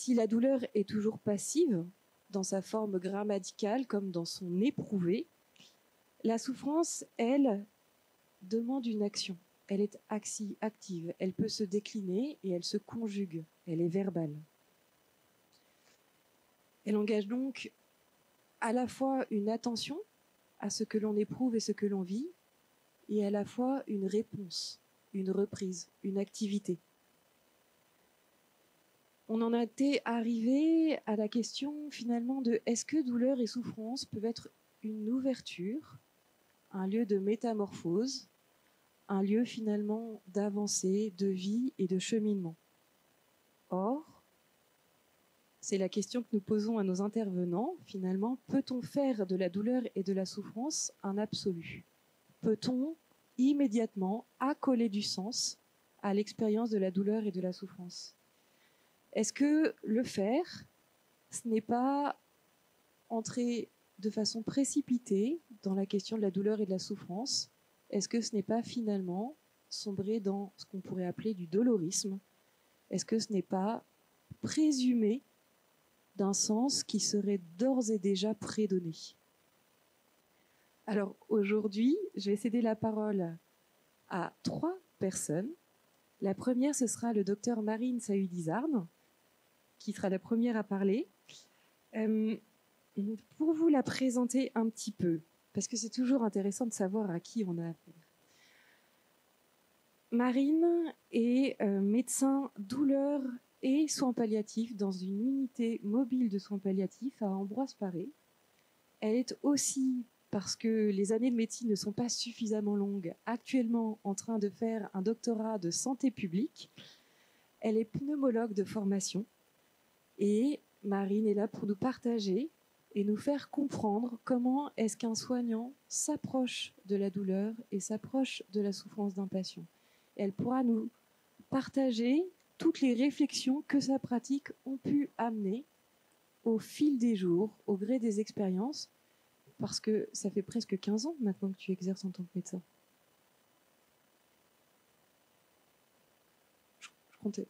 Si la douleur est toujours passive, dans sa forme grammaticale comme dans son éprouvé, la souffrance, elle, demande une action. Elle est active, elle peut se décliner et elle se conjugue, elle est verbale. Elle engage donc à la fois une attention à ce que l'on éprouve et ce que l'on vit, et à la fois une réponse, une reprise, une activité. On en a été arrivé à la question finalement de est-ce que douleur et souffrance peuvent être une ouverture, un lieu de métamorphose, un lieu finalement d'avancée, de vie et de cheminement. Or, c'est la question que nous posons à nos intervenants, finalement, peut-on faire de la douleur et de la souffrance un absolu? Peut-on immédiatement accoler du sens à l'expérience de la douleur et de la souffrance? Est-ce que le faire, ce n'est pas entrer de façon précipitée dans la question de la douleur et de la souffrance? Est-ce que ce n'est pas finalement sombrer dans ce qu'on pourrait appeler du dolorisme? Est-ce que ce n'est pas présumer d'un sens qui serait d'ores et déjà prédonné? Alors aujourd'hui, je vais céder la parole à 3 personnes. La première, ce sera le docteur Marine Sahudy-Zarn, qui sera la première à parler. Pour vous la présenter un petit peu, parce que c'est toujours intéressant de savoir à qui on a affaire. Marine est médecin douleur et soins palliatifs dans une unité mobile de soins palliatifs à Ambroise-Paré. Elle est aussi, parce que les années de médecine ne sont pas suffisamment longues, actuellement en train de faire un doctorat de santé publique. Elle est pneumologue de formation et Marine est là pour nous partager et nous faire comprendre comment est-ce qu'un soignant s'approche de la douleur et s'approche de la souffrance d'un patient. Elle pourra nous partager toutes les réflexions que sa pratique ont pu amener au fil des jours, au gré des expériences, parce que ça fait presque 15 ans maintenant que tu exerces en tant que médecin. Je comptais.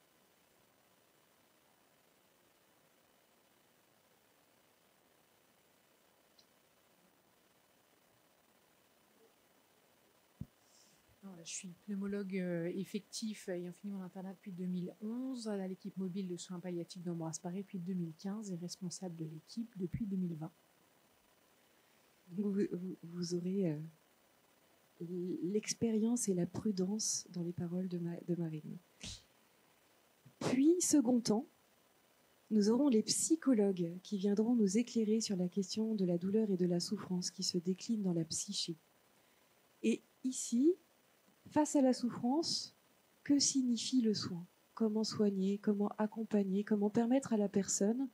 Je suis pneumologue effectif ayant fini mon internat depuis 2011 à l'équipe mobile de soins palliatifs d'Ambroise-Paré depuis 2015 et responsable de l'équipe depuis 2020. Vous aurez l'expérience et la prudence dans les paroles de Marine. Puis, second temps, nous aurons les psychologues qui viendront nous éclairer sur la question de la douleur et de la souffrance qui se décline dans la psyché. Et ici, face à la souffrance, que signifie le soin? Comment soigner? Comment accompagner? Comment permettre à la personne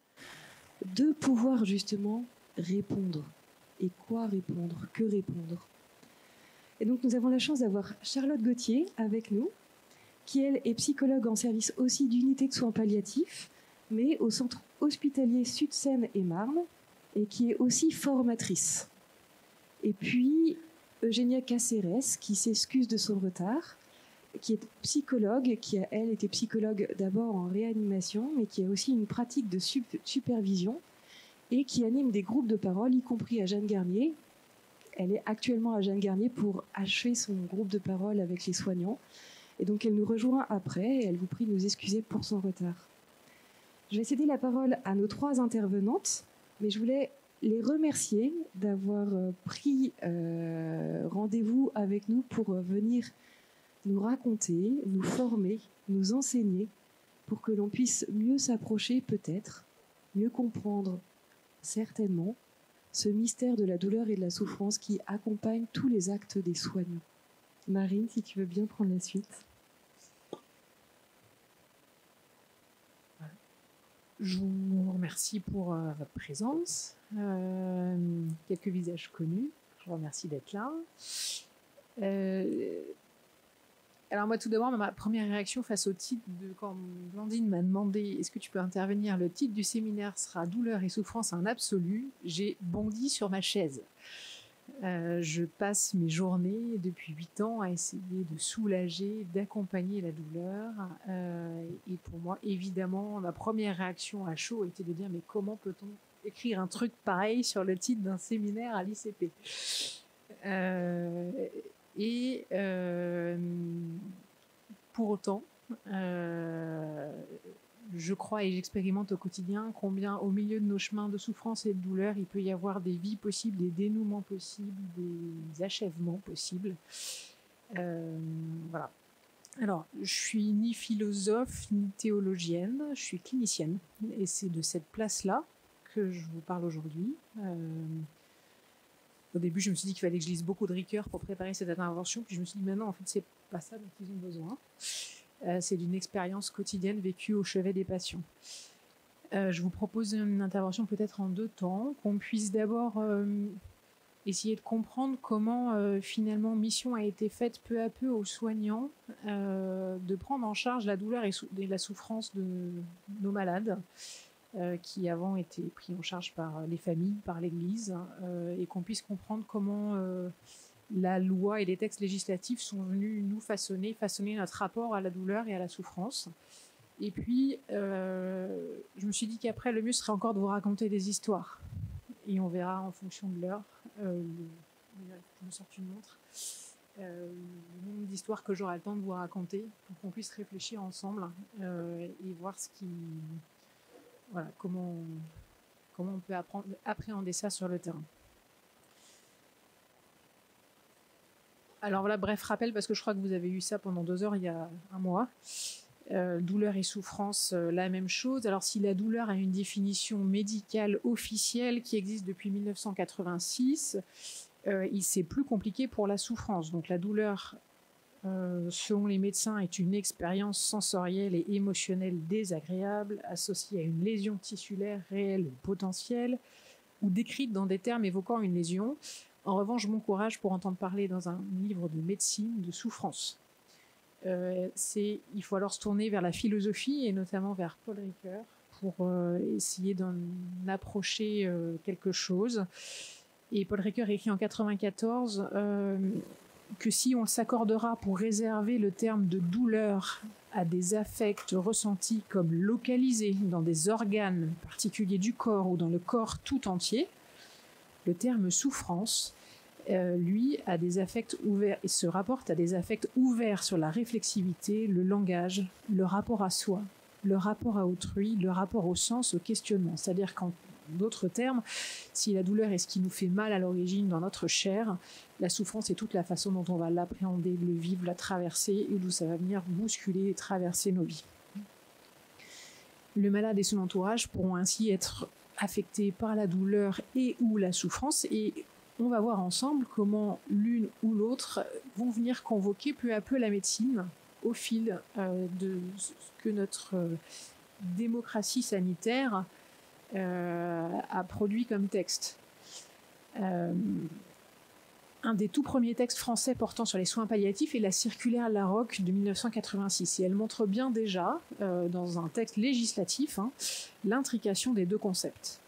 de pouvoir justement répondre? Et quoi répondre? Que répondre? Et donc nous avons la chance d'avoir Charlotte Gauthier avec nous, qui elle est psychologue en service aussi d'unité de soins palliatifs, mais au centre hospitalier Sud-Seine-et-Marne, et qui est aussi formatrice. Et puis Eugénia Caceres, qui s'excuse de son retard, qui est psychologue, qui a, elle, été psychologue d'abord en réanimation, mais qui a aussi une pratique de supervision, et qui anime des groupes de parole, y compris à Jeanne Garnier. Elle est actuellement à Jeanne Garnier pour achever son groupe de parole avec les soignants. Et donc elle nous rejoint après, et elle vous prie de nous excuser pour son retard. Je vais céder la parole à nos 3 intervenantes, mais je voulais les remercier d'avoir pris rendez-vous avec nous pour venir nous raconter, nous former, nous enseigner, pour que l'on puisse mieux s'approcher peut-être, mieux comprendre certainement ce mystère de la douleur et de la souffrance qui accompagne tous les actes des soignants. Marine, si tu veux bien prendre la suite. Je vous remercie pour votre présence. Quelques visages connus. Je vous remercie d'être là. Alors moi, tout d'abord, ma première réaction face au titre quand Blandine m'a demandé « Est-ce que tu peux intervenir ?» Le titre du séminaire sera « Douleur et souffrance en absolu ». J'ai bondi sur ma chaise. Je passe mes journées depuis 8 ans à essayer de soulager, d'accompagner la douleur. Et pour moi, évidemment, ma première réaction à chaud était de dire mais comment peut-on écrire un truc pareil sur le titre d'un séminaire à l'ICP pour autant, je crois et j'expérimente au quotidien combien au milieu de nos chemins de souffrance et de douleur, il peut y avoir des vies possibles, des dénouements possibles, des achèvements possibles. Voilà. Alors, je suis ni philosophe, ni théologienne, je suis clinicienne. Et c'est de cette place-là que je vous parle aujourd'hui. Au début, je me suis dit qu'il fallait que je lise beaucoup de Ricoeur pour préparer cette intervention. Puis je me suis dit, maintenant, en fait, c'est pas ça dont ils ont besoin. C'est d'une expérience quotidienne vécue au chevet des passions. Je vous propose une intervention peut-être en 2 temps, qu'on puisse d'abord essayer de comprendre comment finalement mission a été faite peu à peu aux soignants de prendre en charge la douleur et la souffrance de nos malades qui avant étaient pris en charge par les familles, par l'Église, et qu'on puisse comprendre comment la loi et les textes législatifs sont venus nous façonner notre rapport à la douleur et à la souffrance. Et puis, je me suis dit qu'après, le mieux serait encore de vous raconter des histoires. Et on verra en fonction de l'heure, je me sors une montre, le nombre d'histoires que j'aurai le temps de vous raconter pour qu'on puisse réfléchir ensemble et voir comment on peut appréhender ça sur le terrain. Alors voilà, bref rappel, parce que je crois que vous avez eu ça pendant 2 heures il y a 1 mois. Douleur et souffrance, la même chose. Alors si la douleur a une définition médicale officielle qui existe depuis 1986, c'est plus compliqué pour la souffrance. Donc la douleur, selon les médecins, est une expérience sensorielle et émotionnelle désagréable associée à une lésion tissulaire réelle ou potentielle ou décrite dans des termes évoquant une lésion. En revanche, bon courage pour entendre parler dans un livre de médecine de souffrance. Il faut alors se tourner vers la philosophie et notamment vers Paul Ricoeur pour essayer d'en approcher quelque chose. Et Paul Ricoeur écrit en 1994 que si on s'accordera pour réserver le terme de douleur à des affects ressentis comme localisés dans des organes particuliers du corps ou dans le corps tout entier, le terme souffrance, lui, a des affects ouverts et se rapporte à des affects ouverts sur la réflexivité, le langage, le rapport à soi, le rapport à autrui, le rapport au sens, au questionnement. C'est-à-dire qu'en d'autres termes, si la douleur est ce qui nous fait mal à l'origine dans notre chair, la souffrance est toute la façon dont on va l'appréhender, le vivre, la traverser, et d'où ça va venir bousculer et traverser nos vies. Le malade et son entourage pourront ainsi être affectés par la douleur et ou la souffrance, et on va voir ensemble comment l'une ou l'autre vont venir convoquer peu à peu la médecine au fil de ce que notre démocratie sanitaire a produit comme texte. Un des tout premiers textes français portant sur les soins palliatifs est la circulaire Laroque de 1986. Et elle montre bien déjà, dans un texte législatif, l'intrication des 2 concepts.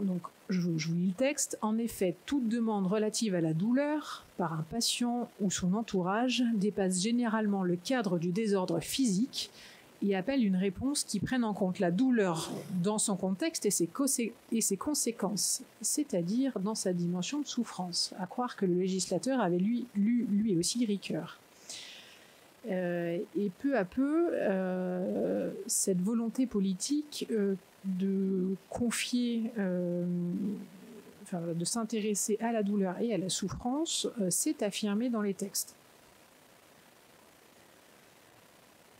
Donc, je vous lis le texte. En effet, toute demande relative à la douleur par un patient ou son entourage dépasse généralement le cadre du désordre physique et appelle une réponse qui prenne en compte la douleur dans son contexte et ses conséquences, c'est-à-dire dans sa dimension de souffrance. À croire que le législateur avait lu lui aussi Ricoeur. Et peu à peu, cette volonté politique de confier, de s'intéresser à la douleur et à la souffrance s'est affirmée dans les textes.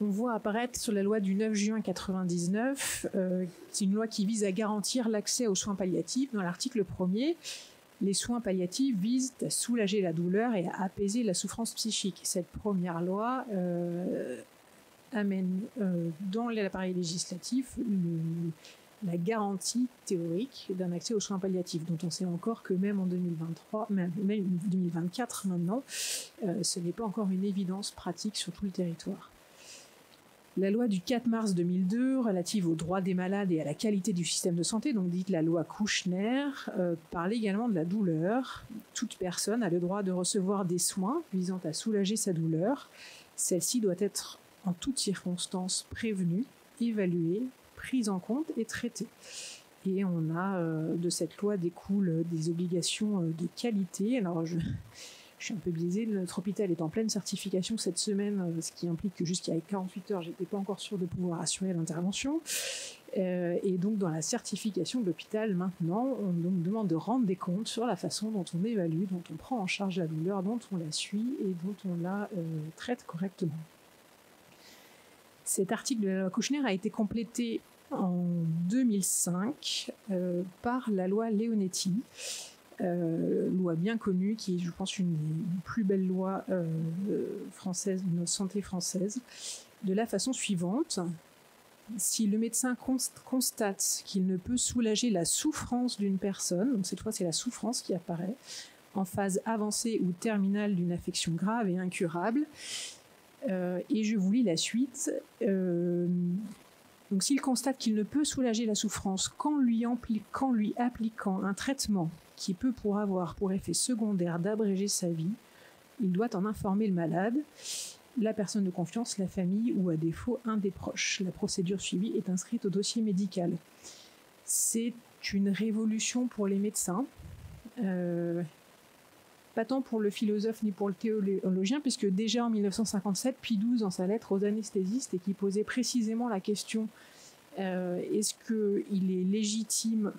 On voit apparaître sur la loi du 9 juin 1999, c'est une loi qui vise à garantir l'accès aux soins palliatifs. Dans l'article 1er, les soins palliatifs visent à soulager la douleur et à apaiser la souffrance psychique. Cette première loi amène dans l'appareil législatif la garantie théorique d'un accès aux soins palliatifs, dont on sait encore que même en 2023, même 2024 maintenant, ce n'est pas encore une évidence pratique sur tout le territoire. La loi du 4 mars 2002 relative aux droits des malades et à la qualité du système de santé, donc dite la loi Kouchner, parle également de la douleur. Toute personne a le droit de recevoir des soins visant à soulager sa douleur. Celle-ci doit être en toutes circonstances prévenue, évaluée, prise en compte et traitée. Et on a de cette loi découlent des obligations de qualité. Alors je suis un peu biaisée, notre hôpital est en pleine certification cette semaine, ce qui implique que jusqu'à 48 heures, j'étais pas encore sûre de pouvoir assurer l'intervention. Et donc dans la certification de l'hôpital, maintenant, on nous demande de rendre des comptes sur la façon dont on évalue, dont on prend en charge la douleur, dont on la suit et dont on la traite correctement. Cet article de la loi Kouchner a été complété en 2005 par la loi Leonetti, loi bien connue, qui est, je pense, une des plus belles lois françaises, de notre santé française, de la façon suivante. Si le médecin constate qu'il ne peut soulager la souffrance d'une personne, donc cette fois c'est la souffrance qui apparaît, en phase avancée ou terminale d'une affection grave et incurable, et je vous lis la suite. Donc s'il constate qu'il ne peut soulager la souffrance qu'en lui appliquant un traitement qui peut avoir pour effet secondaire d'abréger sa vie, il doit en informer le malade, la personne de confiance, la famille ou à défaut un des proches. La procédure suivie est inscrite au dossier médical. C'est une révolution pour les médecins, pas tant pour le philosophe ni pour le théologien, puisque déjà en 1957, Pie XII, dans sa lettre aux anesthésistes, et qui posait précisément la question est-ce qu'il est légitime,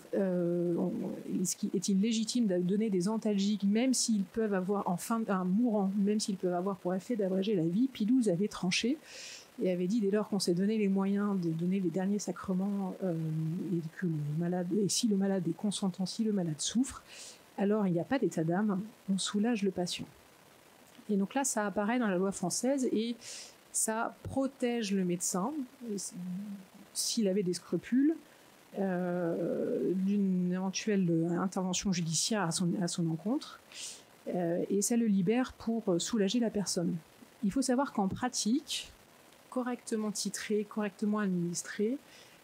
est-il légitime de donner des antalgiques, même s'ils peuvent avoir, mourant, même s'ils peuvent avoir pour effet d'abréger la vie, Pie XII avait tranché et avait dit, dès lors qu'on s'est donné les moyens de donner les derniers sacrements, et si le malade est consentant, si le malade souffre, alors il n'y a pas d'état d'âme, on soulage le patient. Et donc là, ça apparaît dans la loi française et ça protège le médecin, s'il avait des scrupules, d'une éventuelle intervention judiciaire à son encontre, et ça le libère pour soulager la personne. Il faut savoir qu'en pratique, correctement titrés, correctement administrés,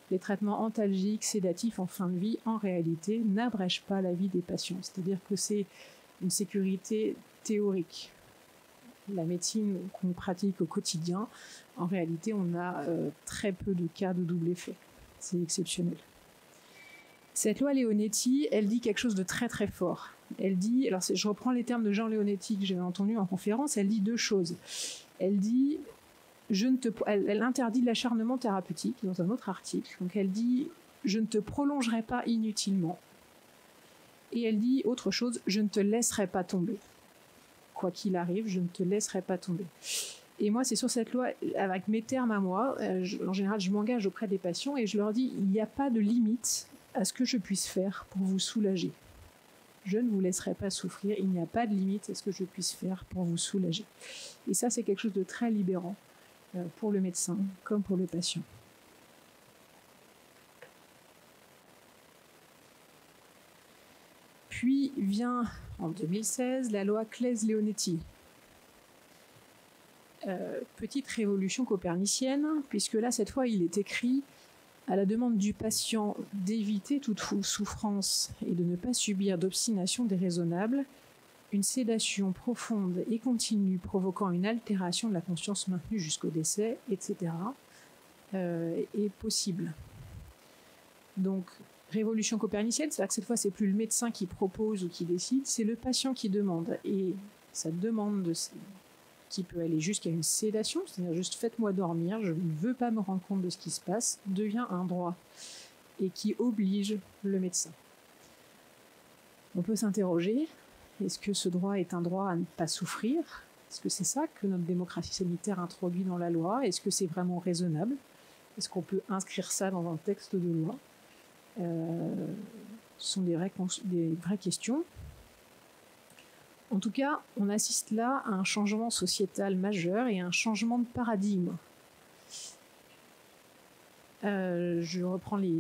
les traitements antalgiques, sédatifs en fin de vie, en réalité, n'abrègent pas la vie des patients. C'est-à-dire que c'est une sécurité théorique. La médecine qu'on pratique au quotidien, en réalité, on a très peu de cas de double effet. C'est exceptionnel. Cette loi Leonetti, elle dit quelque chose de très très fort. Elle dit, alors je reprends les termes de Jean Leonetti que j'ai entendu en conférence, elle dit deux choses. Elle dit, elle interdit l'acharnement thérapeutique dans un autre article. Donc elle dit, je ne te prolongerai pas inutilement. Et elle dit autre chose, je ne te laisserai pas tomber. Quoi qu'il arrive, je ne te laisserai pas tomber. Et moi, c'est sur cette loi, avec mes termes à moi, en général, je m'engage auprès des patients et je leur dis, il n'y a pas de limite à ce que je puisse faire pour vous soulager. Je ne vous laisserai pas souffrir, il n'y a pas de limite à ce que je puisse faire pour vous soulager. Et ça, c'est quelque chose de très libérant pour le médecin comme pour le patient. Puis vient en 2016 la loi Claeys-Leonetti. Petite révolution copernicienne, puisque là, cette fois, il est écrit à la demande du patient d'éviter toute souffrance et de ne pas subir d'obstination déraisonnable, une sédation profonde et continue provoquant une altération de la conscience maintenue jusqu'au décès, etc., est possible. Donc, révolution copernicienne, c'est-à-dire que cette fois, c'est plus le médecin qui propose ou qui décide, c'est le patient qui demande. Et cette demande qui peut aller jusqu'à une sédation, c'est-à-dire juste faites-moi dormir, je ne veux pas me rendre compte de ce qui se passe, devient un droit et qui oblige le médecin. On peut s'interroger, est-ce que ce droit est un droit à ne pas souffrir? Est-ce que c'est ça que notre démocratie sanitaire introduit dans la loi? Est-ce que c'est vraiment raisonnable? Est-ce qu'on peut inscrire ça dans un texte de loi? Ce sont des vraies questions. En tout cas, on assiste là à un changement sociétal majeur et à un changement de paradigme. Je reprends les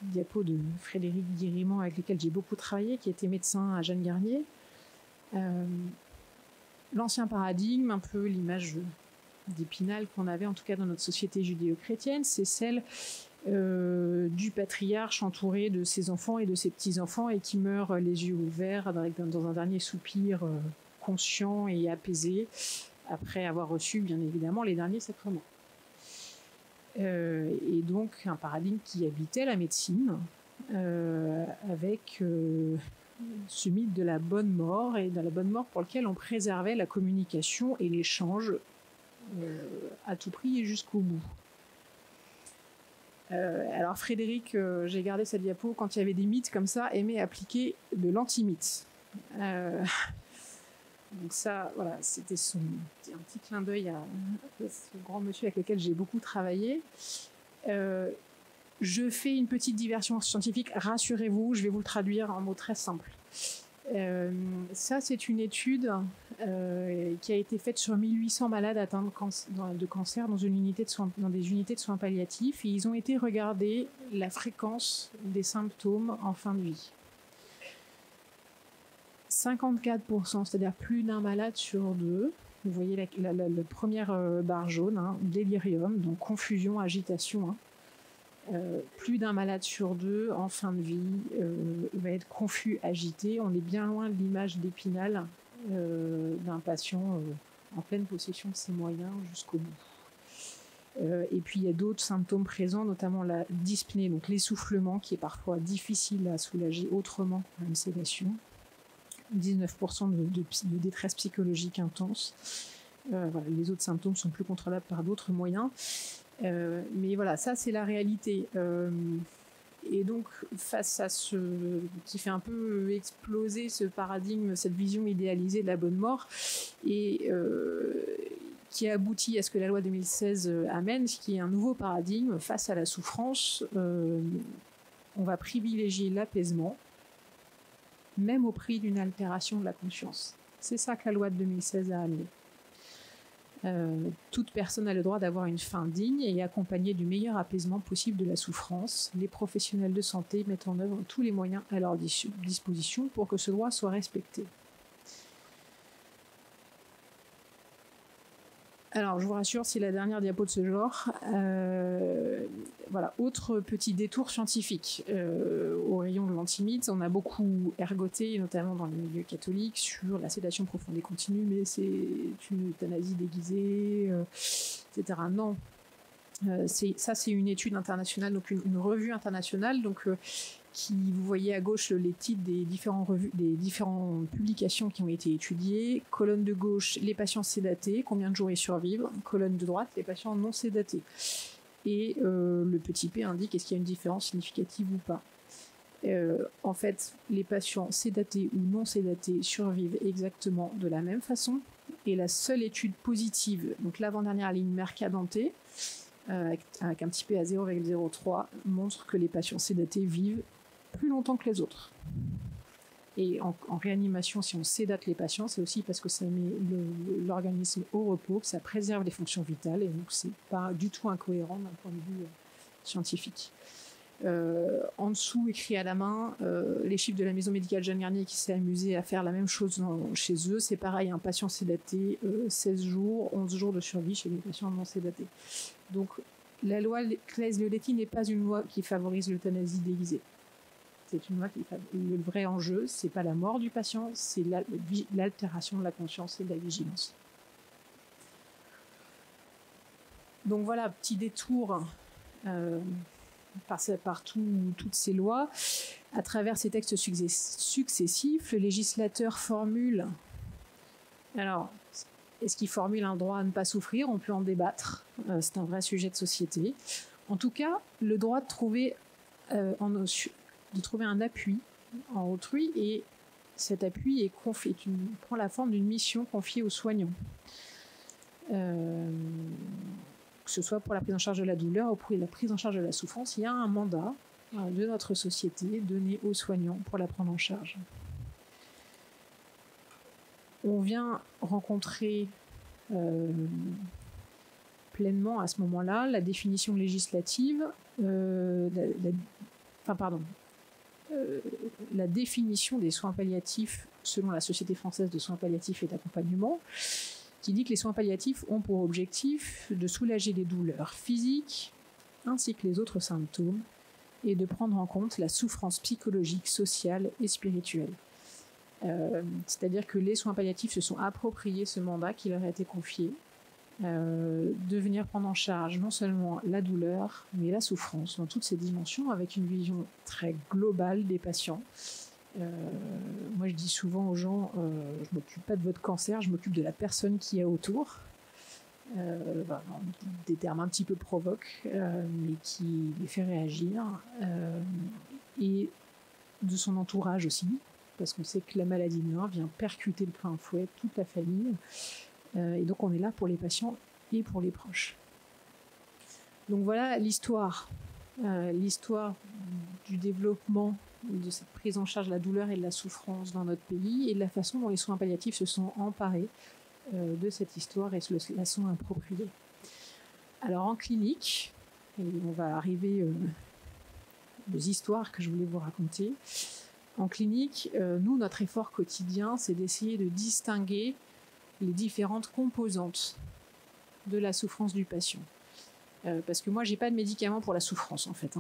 diapos de Frédéric Guérimont avec lesquels j'ai beaucoup travaillé, qui était médecin à Jeanne Garnier. L'ancien paradigme, un peu l'image d'Épinal qu'on avait en tout cas dans notre société judéo-chrétienne, c'est celle du patriarche entouré de ses enfants et de ses petits-enfants et qui meurt les yeux ouverts dans un dernier soupir conscient et apaisé après avoir reçu bien évidemment les derniers sacrements. Et donc un paradigme qui habitait la médecine avec ce mythe de la bonne mort et de la bonne mort pour lequel on préservait la communication et l'échange à tout prix et jusqu'au bout. Alors Frédéric, j'ai gardé cette diapo, quand il y avait des mythes comme ça, aimait appliquer de l'anti-mythe. Donc ça, voilà, c'était un petit clin d'œil à ce grand monsieur avec lequel j'ai beaucoup travaillé. Je fais une petite diversion scientifique, rassurez-vous, je vais vous le traduire en mots très simples. Ça, c'est une étude qui a été faite sur 1800 malades atteints de cancer dans des unités de soins palliatifs. Et ils ont été regarder la fréquence des symptômes en fin de vie. 54%, c'est-à-dire plus d'un malade sur deux. Vous voyez la première barre jaune, hein, délirium, donc confusion, agitation. Plus d'un malade sur deux en fin de vie va être confus, agité. On est bien loin de l'image d'Épinal d'un patient en pleine possession de ses moyens jusqu'au bout. Et puis il y a d'autres symptômes présents, notamment la dyspnée, donc l'essoufflement qui est parfois difficile à soulager autrement que par une sédation. 19% de détresse psychologique intense. Voilà, les autres symptômes sont plus contrôlables par d'autres moyens. Mais voilà, ça c'est la réalité. Et donc, face à ce qui fait un peu exploser ce paradigme, cette vision idéalisée de la bonne mort, et qui aboutit à ce que la loi 2016 amène, ce qui est un nouveau paradigme face à la souffrance, on va privilégier l'apaisement, même au prix d'une altération de la conscience. C'est ça que la loi de 2016 a amené. Toute personne a le droit d'avoir une fin digne et accompagnée du meilleur apaisement possible de la souffrance. Les professionnels de santé mettent en œuvre tous les moyens à leur disposition pour que ce droit soit respecté. Alors, je vous rassure, c'est la dernière diapo de ce genre. Voilà, autre petit détour scientifique. Au rayon de l'antimythe, on a beaucoup ergoté, notamment dans les milieux catholiques, sur la sédation profonde et continue, mais c'est une euthanasie déguisée, etc. Non. Ça, c'est une étude internationale, donc une revue internationale, donc qui, vous voyez à gauche les titres des différentes publications qui ont été étudiées. Colonne de gauche, les patients sédatés, combien de jours ils survivent. Colonne de droite, les patients non sédatés. Et le petit p indique est-ce qu'il y a une différence significative ou pas. En fait, les patients sédatés ou non sédatés survivent exactement de la même façon. Et la seule étude positive, donc l'avant-dernière ligne Mercadante, avec un petit p à 0,03, montre que les patients sédatés vivent plus longtemps que les autres. Et en réanimation, si on sédate les patients, c'est aussi parce que ça met l'organisme au repos, que ça préserve les fonctions vitales, et donc c'est pas du tout incohérent d'un point de vue scientifique. En dessous, écrit à la main, les chiffres de la maison médicale Jeanne Garnier qui s'est amusée à faire la même chose chez eux. C'est pareil, un patient sédaté, 16 jours, 11 jours de survie chez les patients non sédatés. Donc la loi Claes-Leonetti n'est pas une loi qui favorise l'euthanasie déguisée. C'est une loi qui le vrai enjeu, c'est pas la mort du patient, c'est l'altération de la conscience et de la vigilance. Donc voilà, petit détour par toutes ces lois. À travers ces textes successifs, le législateur formule. Alors, est-ce qu'il formule un droit à ne pas souffrir? On peut en débattre. C'est un vrai sujet de société. En tout cas, le droit de trouver un appui en autrui, et cet appui prend la forme d'une mission confiée aux soignants. Que ce soit pour la prise en charge de la douleur ou pour la prise en charge de la souffrance, il y a un mandat de notre société donné aux soignants pour la prendre en charge. On vient rencontrer pleinement à ce moment-là la définition législative, la définition des soins palliatifs selon la Société française de soins palliatifs et d'accompagnement, qui dit que les soins palliatifs ont pour objectif de soulager les douleurs physiques ainsi que les autres symptômes et de prendre en compte la souffrance psychologique, sociale et spirituelle. C'est-à-dire que les soins palliatifs se sont appropriés ce mandat qui leur a été confié, de venir prendre en charge non seulement la douleur, mais la souffrance dans toutes ses dimensions, avec une vision très globale des patients. Moi, je dis souvent aux gens, je ne m'occupe pas de votre cancer, je m'occupe de la personne qui est autour. Des termes un petit peu provoques, mais qui les fait réagir. Et de son entourage aussi, parce qu'on sait que la maladie de l'un vient percuter de plein fouet toute la famille. Et donc on est là pour les patients et pour les proches. Donc voilà l'histoire du développement de cette prise en charge de la douleur et de la souffrance dans notre pays et de la façon dont les soins palliatifs se sont emparés de cette histoire et se la sont appropriés. Alors en clinique, et on va arriver aux histoires que je voulais vous raconter. En clinique, nous, notre effort quotidien, c'est d'essayer de distinguer les différentes composantes de la souffrance du patient. Parce que moi, j'ai pas de médicament pour la souffrance, en fait.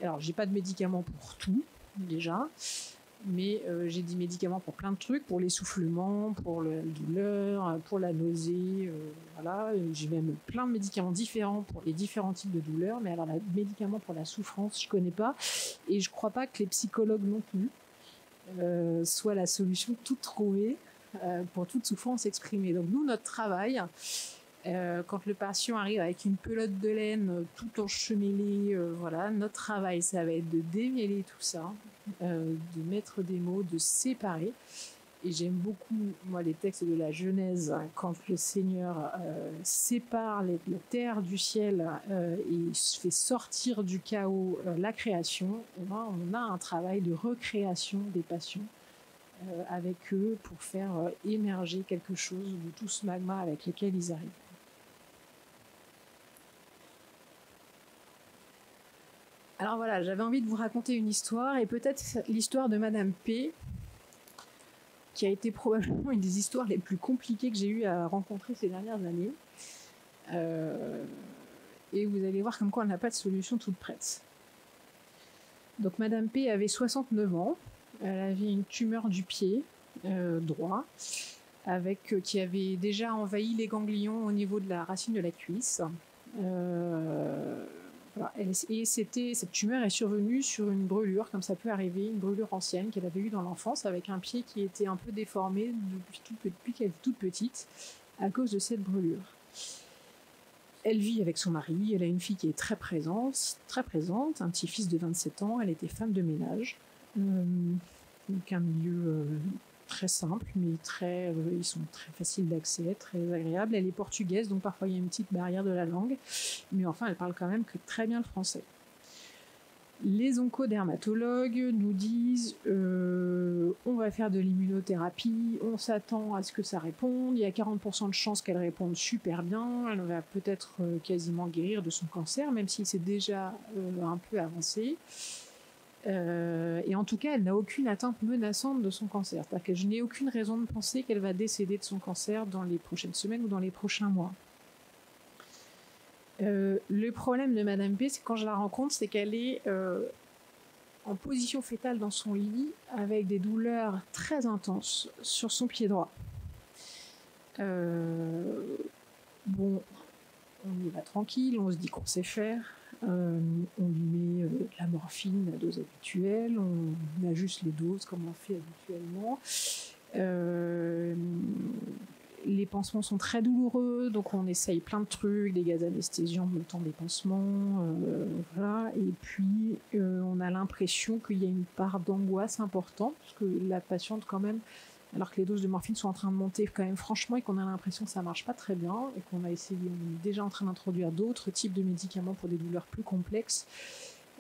Alors, j'ai pas de médicament pour tout, déjà, mais j'ai des médicaments pour plein de trucs, pour l'essoufflement, pour la douleur, pour la nausée, voilà. J'ai même plein de médicaments différents pour les différents types de douleurs, mais alors, les médicaments pour la souffrance, je connais pas, et je crois pas que les psychologues non plus soient la solution toute trouvée pour toute souffrance exprimée. Donc nous, notre travail, quand le patient arrive avec une pelote de laine tout enchemêlée, voilà, notre travail, ça va être de démêler tout ça, de mettre des mots, de séparer. Et j'aime beaucoup, moi, les textes de la Genèse, quand le Seigneur sépare la terre du ciel et fait sortir du chaos la création. Et ben, on a un travail de recréation des patients avec eux pour faire émerger quelque chose de tout ce magma avec lequel ils arrivent. Alors voilà, j'avais envie de vous raconter une histoire, et peut-être l'histoire de Madame P, qui a été probablement une des histoires les plus compliquées que j'ai eu à rencontrer ces dernières années. Et vous allez voir comme quoi elle n'a pas de solution toute prête. Donc Madame P avait 69 ans, elle avait une tumeur du pied droit, qui avait déjà envahi les ganglions au niveau de la racine de la cuisse. Voilà. Et cette tumeur est survenue sur une brûlure, comme ça peut arriver, une brûlure ancienne qu'elle avait eue dans l'enfance, avec un pied qui était un peu déformé depuis qu'elle était toute petite, à cause de cette brûlure. Elle vit avec son mari, elle a une fille qui est très présente, un petit-fils de 27 ans, elle était femme de ménage. Donc un milieu très simple, mais ils sont très faciles d'accès, très agréables. Elle est portugaise, donc parfois il y a une petite barrière de la langue, mais enfin elle parle quand même que très bien le français. Les oncodermatologues nous disent on va faire de l'immunothérapie, on s'attend à ce que ça réponde, il y a 40% de chances qu'elle réponde super bien, elle va peut-être quasiment guérir de son cancer, même si c'est déjà un peu avancé. Et en tout cas, elle n'a aucune atteinte menaçante de son cancer. C'est-à-dire que je n'ai aucune raison de penser qu'elle va décéder de son cancer dans les prochaines semaines ou dans les prochains mois. Le problème de Madame P, c'est quand je la rencontre, c'est qu'elle est en position fétale dans son lit avec des douleurs très intenses sur son pied droit. Bon, on y va tranquille, on se dit qu'on sait faire. On lui met de la morphine, la dose habituelle, on ajuste les doses comme on fait habituellement. Les pansements sont très douloureux, donc on essaye plein de trucs, des gaz anesthésiants le temps des pansements, voilà. Et puis on a l'impression qu'il y a une part d'angoisse importante, parce que la patiente quand même, alors que les doses de morphine sont en train de monter quand même franchement, et qu'on a l'impression que ça marche pas très bien, et qu'on a essayé, on est déjà en train d'introduire d'autres types de médicaments pour des douleurs plus complexes.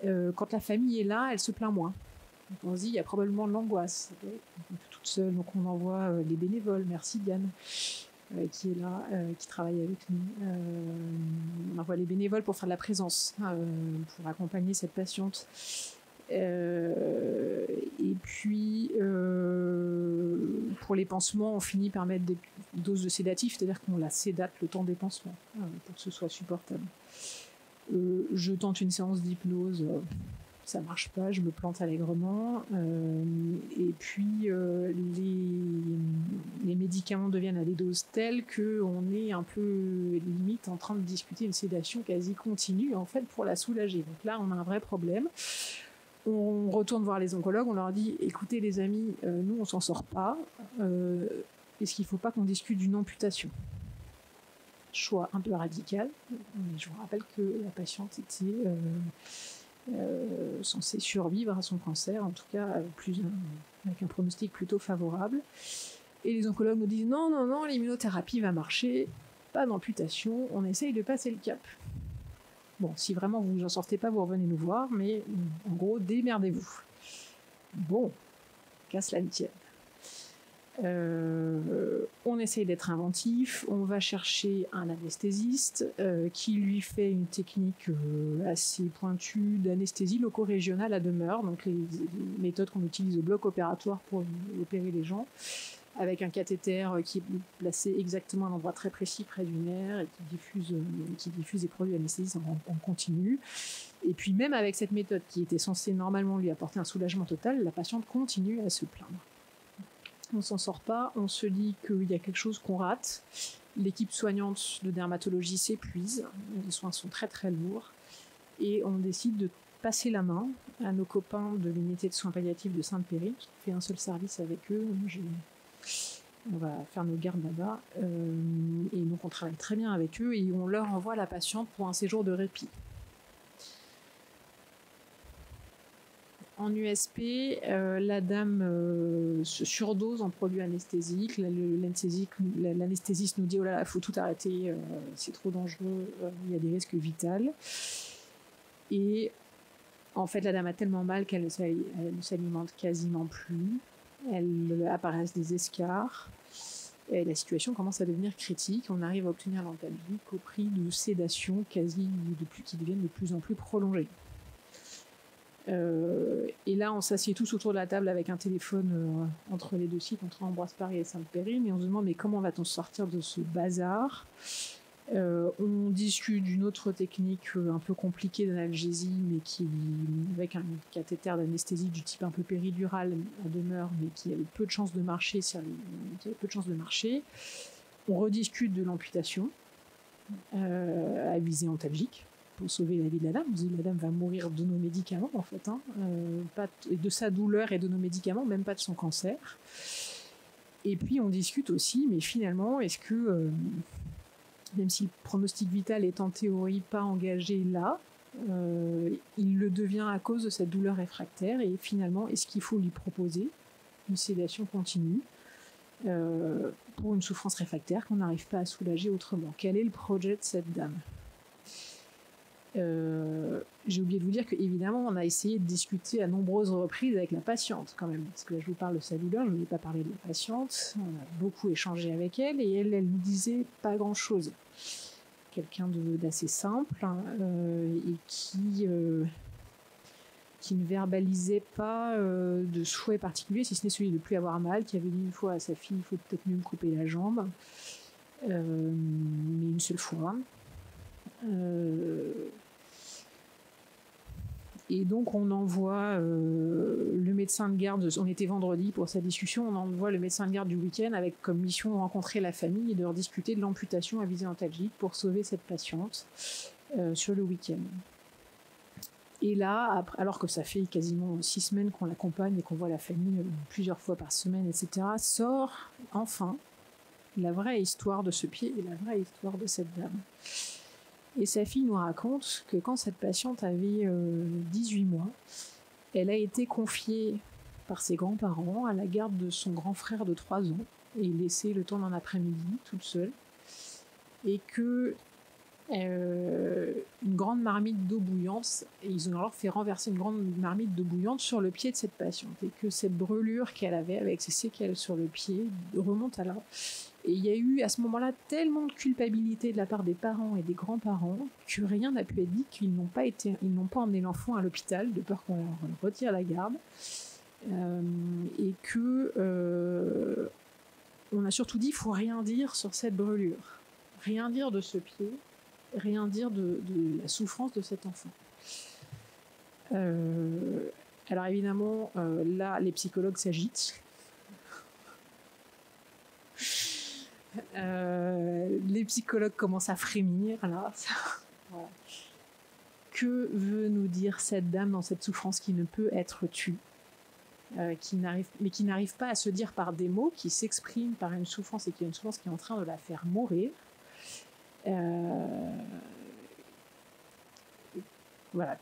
Quand la famille est là, elle se plaint moins. Donc on se dit, il y a probablement de l'angoisse. On est toute seule, donc on envoie les bénévoles. Merci Diane, qui est là, qui travaille avec nous. On envoie les bénévoles pour faire de la présence, pour accompagner cette patiente. Et puis, pour les pansements, on finit par mettre des doses de sédatifs, c'est-à-dire qu'on la sédate le temps des pansements, pour que ce soit supportable. Je tente une séance d'hypnose, ça marche pas, je me plante allègrement. Et puis, les médicaments deviennent à des doses telles qu'on est un peu limite en train de discuter une sédation quasi continue, en fait, pour la soulager. Donc là, on a un vrai problème. On retourne voir les oncologues, on leur dit écoutez les amis, nous on s'en sort pas, est-ce qu'il ne faut pas qu'on discute d'une amputation? Choix un peu radical, mais je vous rappelle que la patiente était censée survivre à son cancer, en tout cas avec un pronostic plutôt favorable. Et les oncologues nous disent non, l'immunothérapie va marcher, pas d'amputation, on essaye de passer le cap. Bon, si vraiment vous n'en sortez pas, vous revenez nous voir, mais en gros, démerdez-vous. Bon, qu'à cela ne tienne. On essaye d'être inventif, on va chercher un anesthésiste qui lui fait une technique assez pointue d'anesthésie loco-régionale à demeure, donc les méthodes qu'on utilise au bloc opératoire pour opérer les gens, avec un cathéter qui est placé exactement à un endroit très précis près du nerf et qui diffuse des produits anesthésistes en continu. Et puis même avec cette méthode qui était censée normalement lui apporter un soulagement total, la patiente continue à se plaindre. On ne s'en sort pas, on se dit qu'il y a quelque chose qu'on rate. L'équipe soignante de dermatologie s'épuise, les soins sont très très lourds, et on décide de passer la main à nos copains de l'unité de soins palliatifs de Sainte-Péry, qui fait un seul service avec eux. On va faire nos gardes là-bas, et donc on travaille très bien avec eux, et on leur envoie la patiente pour un séjour de répit. En USP, la dame se surdose en produits anesthésiques. L'anesthésiste nous dit oh là là, il faut tout arrêter, c'est trop dangereux, il y a des risques vitaux. Et en fait, la dame a tellement mal qu'elle ne s'alimente quasiment plus. Elle apparaissent des escarres. Et la situation commence à devenir critique. On arrive à obtenir l'antalgique au prix de sédations qui deviennent de plus en plus prolongées. Et là, on s'assied tous autour de la table avec un téléphone entre les deux sites, entre Ambroise Paré et Sainte-Péry, et on se demande mais comment va-t-on sortir de ce bazar? On discute d'une autre technique un peu compliquée d'analgésie, mais avec un cathéter d'anesthésie du type un peu péridural à demeure, mais qui avait peu de chances de marcher. On rediscute de l'amputation à visée antalgique pour sauver la vie de la dame. La dame va mourir de nos médicaments, en fait, de sa douleur et de nos médicaments, même pas de son cancer. Et puis on discute aussi, mais finalement, est-ce que même si le pronostic vital est en théorie pas engagé là, il le devient à cause de cette douleur réfractaire, et finalement, est-ce qu'il faut lui proposer une sédation continue pour une souffrance réfractaire qu'on n'arrive pas à soulager autrement? Quel est le projet de cette dame? J'ai oublié de vous dire qu'évidemment, on a essayé de discuter à nombreuses reprises avec la patiente quand même, parce que là, je vous parle de sa douleur, je ne vous ai pas parlé de la patiente. On a beaucoup échangé avec elle, et elle nous disait pas grand-chose. Quelqu'un d'assez simple, et qui ne verbalisait pas de souhait particulier, si ce n'est celui de ne plus avoir mal, qui avait dit une fois à sa fille, il faut peut-être mieux me couper la jambe, mais une seule fois. Et donc on envoie le médecin de garde, on était vendredi pour sa discussion, on envoie le médecin de garde du week-end avec comme mission de rencontrer la famille et de rediscuter de l'amputation à visée antalgique pour sauver cette patiente sur le week-end. Et là, alors que ça fait quasiment 6 semaines qu'on l'accompagne et qu'on voit la famille plusieurs fois par semaine, etc., sort enfin la vraie histoire de ce pied et la vraie histoire de cette dame. Et sa fille nous raconte que quand cette patiente avait 18 mois, elle a été confiée par ses grands-parents à la garde de son grand frère de 3 ans et laissée le temps d'un après-midi toute seule. Et que une grande marmite d'eau bouillante, et ils ont alors fait renverser une grande marmite d'eau bouillante sur le pied de cette patiente. Et que cette brûlure qu'elle avait avec ses séquelles sur le pied remonte à là. Et il y a eu à ce moment-là tellement de culpabilité de la part des parents et des grands-parents que rien n'a pu être dit, qu'ils n'ont pas emmené l'enfant à l'hôpital de peur qu'on leur retire la garde. Et que on a surtout dit il faut rien dire sur cette brûlure, rien dire de ce pied, rien dire de la souffrance de cet enfant. Alors évidemment, là, les psychologues s'agitent. Les psychologues commencent à frémir là. Voilà. Que veut nous dire cette dame dans cette souffrance qui ne peut être tue, qui n'arrive pas à se dire par des mots, qui s'exprime par une souffrance et qui est une souffrance qui est en train de la faire mourir. Voilà,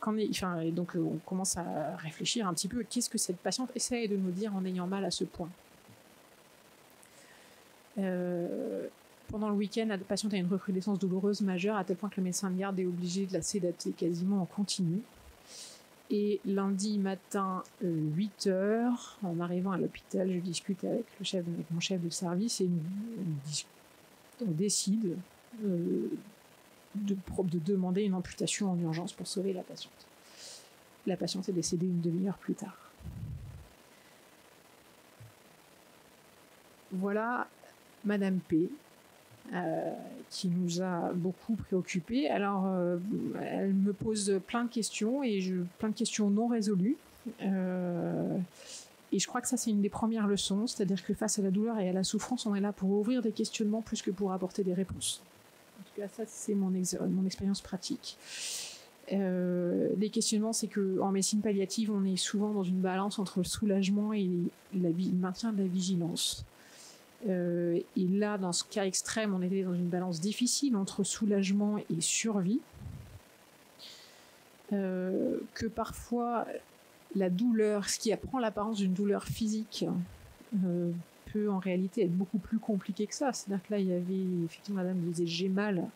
et donc on commence à réfléchir un petit peu, qu'est-ce que cette patiente essaye de nous dire en ayant mal à ce point. Pendant le week-end, la patiente a une recrudescence douloureuse majeure à tel point que le médecin de garde est obligé de la sédater quasiment en continu. Et lundi matin, 8h, en arrivant à l'hôpital, je discute avec mon chef de service et on décide de demander une amputation en urgence pour sauver la patiente. La patiente est décédée une demi-heure plus tard. Voilà Madame P, qui nous a beaucoup préoccupés. Alors, elle me pose plein de questions, plein de questions non résolues. Et je crois que ça, c'est une des premières leçons, c'est-à-dire que face à la douleur et à la souffrance, on est là pour ouvrir des questionnements plus que pour apporter des réponses. En tout cas, ça, c'est mon expérience pratique. Les questionnements, c'est qu'en médecine palliative, on est souvent dans une balance entre le soulagement et le maintien de la vigilance. Et là, dans ce cas extrême, on était dans une balance difficile entre soulagement et survie. Que parfois, la douleur, ce qui prend l'apparence d'une douleur physique, peut en réalité être beaucoup plus compliqué que ça. C'est-à-dire que là, il y avait, effectivement, madame disait j'ai mal,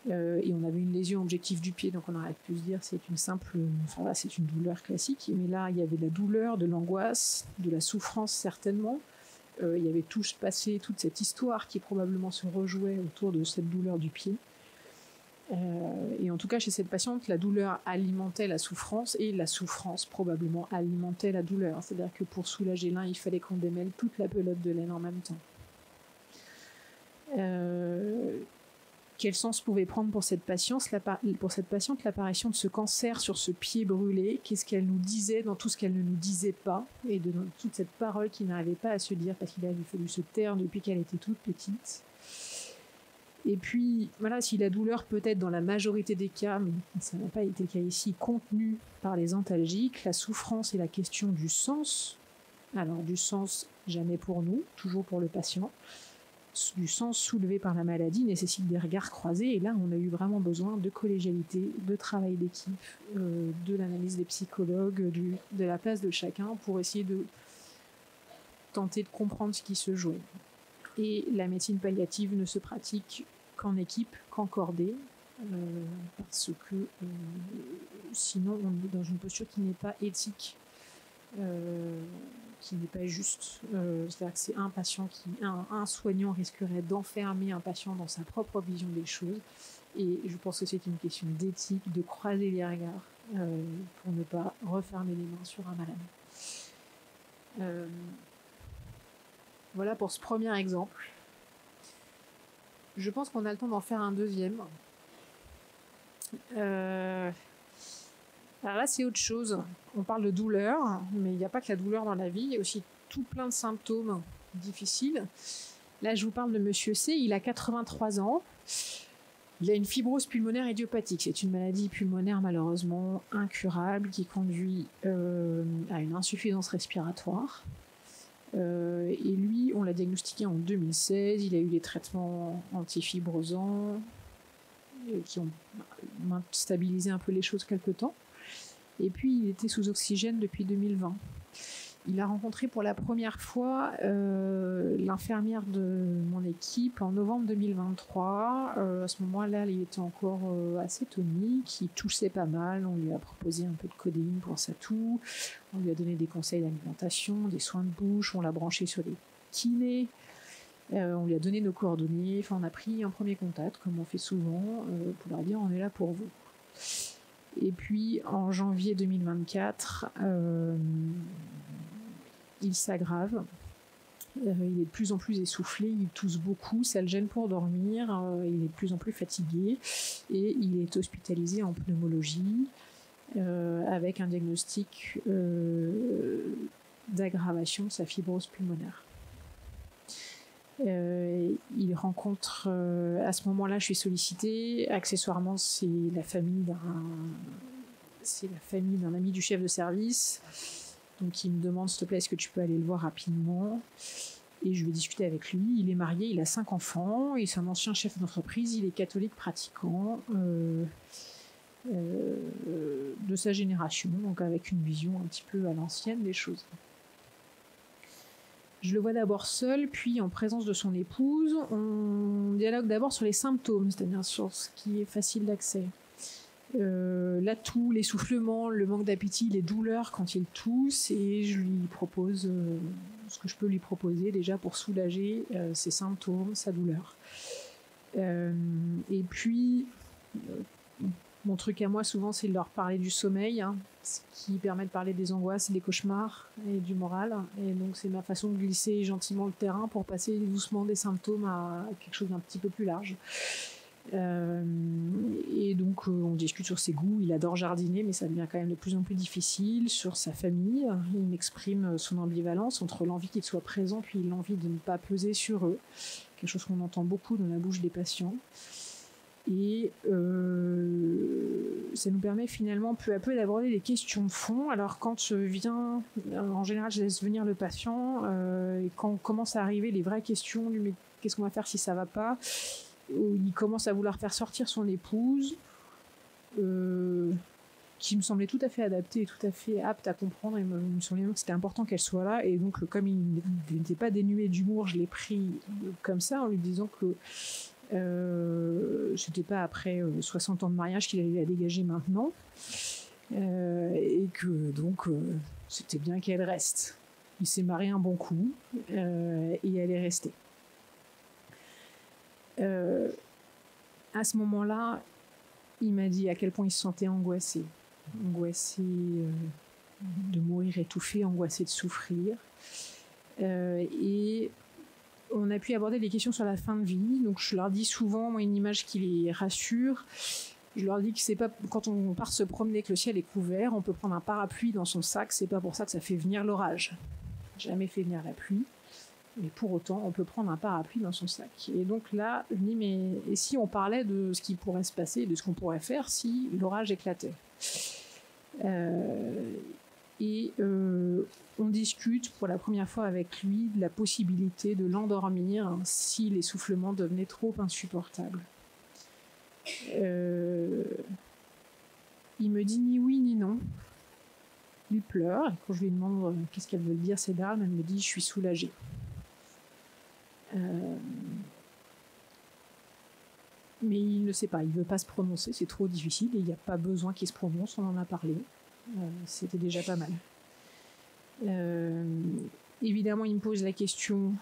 et on avait une lésion objective du pied, donc on aurait pu se dire c'est c'est une douleur classique. Mais là, il y avait de la douleur, de l'angoisse, de la souffrance certainement. Il y avait tout ce passé, toute cette histoire qui probablement se rejouait autour de cette douleur du pied. Et en tout cas, chez cette patiente, la douleur alimentait la souffrance et la souffrance probablement alimentait la douleur. C'est-à-dire que pour soulager l'un, il fallait qu'on démêle toute la pelote de laine en même temps. Quel sens pouvait prendre pour cette patiente l'apparition de ce cancer sur ce pied brûlé? Qu'est-ce qu'elle nous disait dans tout ce qu'elle ne nous disait pas, et de toute cette parole qui n'arrivait pas à se dire parce qu'il avait fallu se taire depuis qu'elle était toute petite? Et puis, voilà, si la douleur peut être dans la majorité des cas, mais ça n'a pas été le cas ici, contenue par les antalgiques, la souffrance et la question du sens, alors du sens jamais pour nous, toujours pour le patient, du sens soulevé par la maladie nécessite des regards croisés, et là on a eu vraiment besoin de collégialité, de travail d'équipe, de l'analyse des psychologues, de la place de chacun pour essayer de tenter de comprendre ce qui se jouait. Et la médecine palliative ne se pratique qu'en équipe, qu'en cordée, parce que sinon on est dans une posture qui n'est pas éthique, qui n'est pas juste. C'est-à-dire que c'est un patient un soignant risquerait d'enfermer un patient dans sa propre vision des choses, et je pense que c'est une question d'éthique, de croiser les regards pour ne pas refermer les mains sur un malade. Voilà pour ce premier exemple. Je pense qu'on a le temps d'en faire un deuxième. Alors là, c'est autre chose. On parle de douleur, mais il n'y a pas que la douleur dans la vie, il y a aussi tout plein de symptômes difficiles. Là, je vous parle de Monsieur C, il a 83 ans. Il a une fibrose pulmonaire idiopathique. C'est une maladie pulmonaire malheureusement incurable qui conduit à une insuffisance respiratoire. Et lui, on l'a diagnostiqué en 2016. Il a eu des traitements antifibrosants qui ont stabilisé un peu les choses quelque temps. Et puis, il était sous oxygène depuis 2020. Il a rencontré pour la première fois l'infirmière de mon équipe en novembre 2023. À ce moment-là, il était encore assez tonique, il toussait pas mal. On lui a proposé un peu de codéine pour sa toux. On lui a donné des conseils d'alimentation, des soins de bouche. On l'a branché sur des kinés. On lui a donné nos coordonnées, enfin on a pris un premier contact, comme on fait souvent, pour leur dire on est là pour vous. Et puis en janvier 2024, il s'aggrave. Il est de plus en plus essoufflé, il tousse beaucoup, ça le gêne pour dormir, il est de plus en plus fatigué et il est hospitalisé en pneumologie avec un diagnostic d'aggravation de sa fibrose pulmonaire. Il rencontre, à ce moment-là, je suis sollicitée. Accessoirement, c'est la famille d'un ami du chef de service. Donc, il me demande, s'il te plaît, est-ce que tu peux aller le voir rapidement? Et je vais discuter avec lui. Il est marié, il a 5 enfants, c'est un ancien chef d'entreprise, il est catholique pratiquant de sa génération, donc avec une vision un petit peu à l'ancienne des choses. Je le vois d'abord seul, puis en présence de son épouse. On dialogue d'abord sur les symptômes, c'est-à-dire sur ce qui est facile d'accès. La toux, l'essoufflement, le manque d'appétit, les douleurs quand il tousse, et je lui propose ce que je peux lui proposer déjà pour soulager ses symptômes, sa douleur. Et puis, mon truc à moi souvent, c'est de leur parler du sommeil, ce qui permet de parler des angoisses, des cauchemars et du moral. Et donc c'est ma façon de glisser gentiment le terrain pour passer doucement des symptômes à quelque chose d'un petit peu plus large. Et donc on discute sur ses goûts. Il adore jardiner, mais ça devient quand même de plus en plus difficile. Sur sa famille, il m'exprime son ambivalence entre l'envie qu'il soit présent puis l'envie de ne pas peser sur eux, quelque chose qu'on entend beaucoup dans la bouche des patients. Et ça nous permet finalement peu à peu d'aborder les questions de fond. Alors quand en général je laisse venir le patient, et quand commencent à arriver les vraies questions du mais qu'est-ce qu'on va faire si ça va pas, il commence à vouloir faire sortir son épouse, qui me semblait tout à fait adaptée et tout à fait apte à comprendre, et il me semblait que c'était important qu'elle soit là. Et donc comme il n'était pas dénué d'humour, je l'ai pris comme ça en lui disant que c'était pas après 60 ans de mariage qu'il allait la dégager maintenant, et que donc c'était bien qu'elle reste. Il s'est marié un bon coup, et elle est restée. À ce moment-là, il m'a dit à quel point il se sentait angoissé de mourir étouffé, angoissé de souffrir, et on a pu aborder les questions sur la fin de vie. Donc je leur dis souvent, moi, une image qui les rassure. Je leur dis que c'est pas quand on part se promener que le ciel est couvert, on peut prendre un parapluie dans son sac, c'est pas pour ça que ça fait venir l'orage. Jamais fait venir la pluie, mais pour autant on peut prendre un parapluie dans son sac. Et donc là, je me dis mais et si on parlait de ce qui pourrait se passer, de ce qu'on pourrait faire si l'orage éclatait. On discute pour la première fois avec lui de la possibilité de l'endormir si l'essoufflement devenait trop insupportable. Il me dit ni oui ni non. Il pleure, et quand je lui demande qu'est-ce qu'elle veut dire ces larmes, elle me dit je suis soulagée. Mais il ne sait pas, il ne veut pas se prononcer, c'est trop difficile et il n'y a pas besoin qu'il se prononce, on en a parlé. C'était déjà pas mal. Évidemment, il me pose la question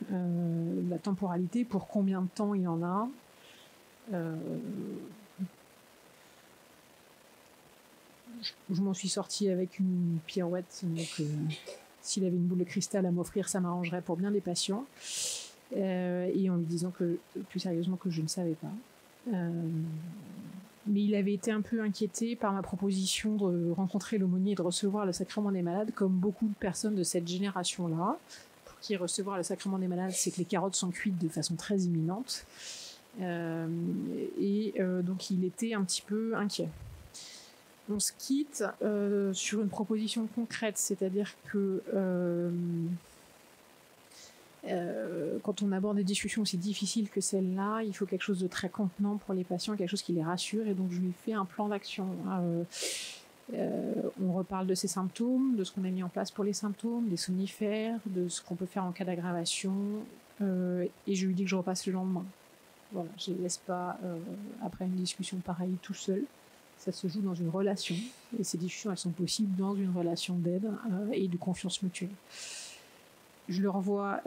de la temporalité, pour combien de temps il en a. Je m'en suis sortie avec une pirouette, donc s'il avait une boule de cristal à m'offrir, ça m'arrangerait pour bien des patients. Et en lui disant plus sérieusement que je ne savais pas. Mais il avait été un peu inquiété par ma proposition de rencontrer l'aumônier et de recevoir le sacrement des malades, comme beaucoup de personnes de cette génération-là, pour qui recevoir le sacrement des malades, c'est que les carottes sont cuites de façon très imminente. Donc il était un petit peu inquiet. On se quitte sur une proposition concrète, c'est-à-dire que quand on aborde des discussions aussi difficiles que celle-là, il faut quelque chose de très contenant pour les patients, quelque chose qui les rassure, et donc je lui fais un plan d'action. On reparle de ses symptômes, de ce qu'on a mis en place pour les symptômes, des somnifères, de ce qu'on peut faire en cas d'aggravation, et je lui dis que je repasse le lendemain. Voilà, je ne laisse pas, après une discussion pareille, tout seul. Ça se joue dans une relation, et ces discussions, elles sont possibles dans une relation d'aide et de confiance mutuelle. Je le revois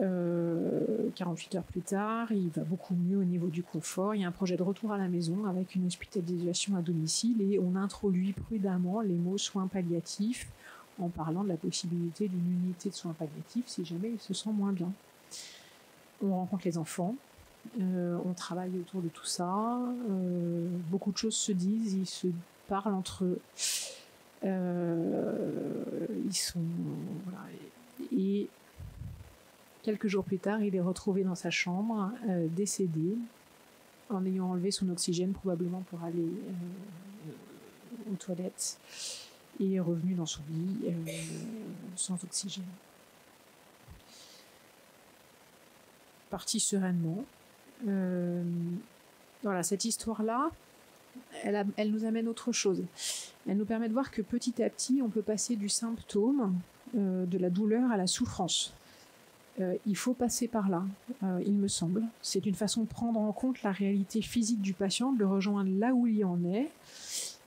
48 heures plus tard, il va beaucoup mieux au niveau du confort. Il y a un projet de retour à la maison avec une hospitalisation à domicile et on introduit prudemment les mots soins palliatifs en parlant de la possibilité d'une unité de soins palliatifs si jamais il se sent moins bien. On rencontre les enfants, on travaille autour de tout ça, beaucoup de choses se disent, ils se parlent entre eux. Ils sont... Voilà, et quelques jours plus tard, il est retrouvé dans sa chambre, décédé, en ayant enlevé son oxygène, probablement pour aller aux toilettes, et est revenu dans son lit sans oxygène. Parti sereinement. Voilà, cette histoire-là, elle nous amène autre chose. Elle nous permet de voir que petit à petit, on peut passer du symptôme, de la douleur à la souffrance. Il faut passer par là, il me semble. C'est une façon de prendre en compte la réalité physique du patient, de le rejoindre là où il en est,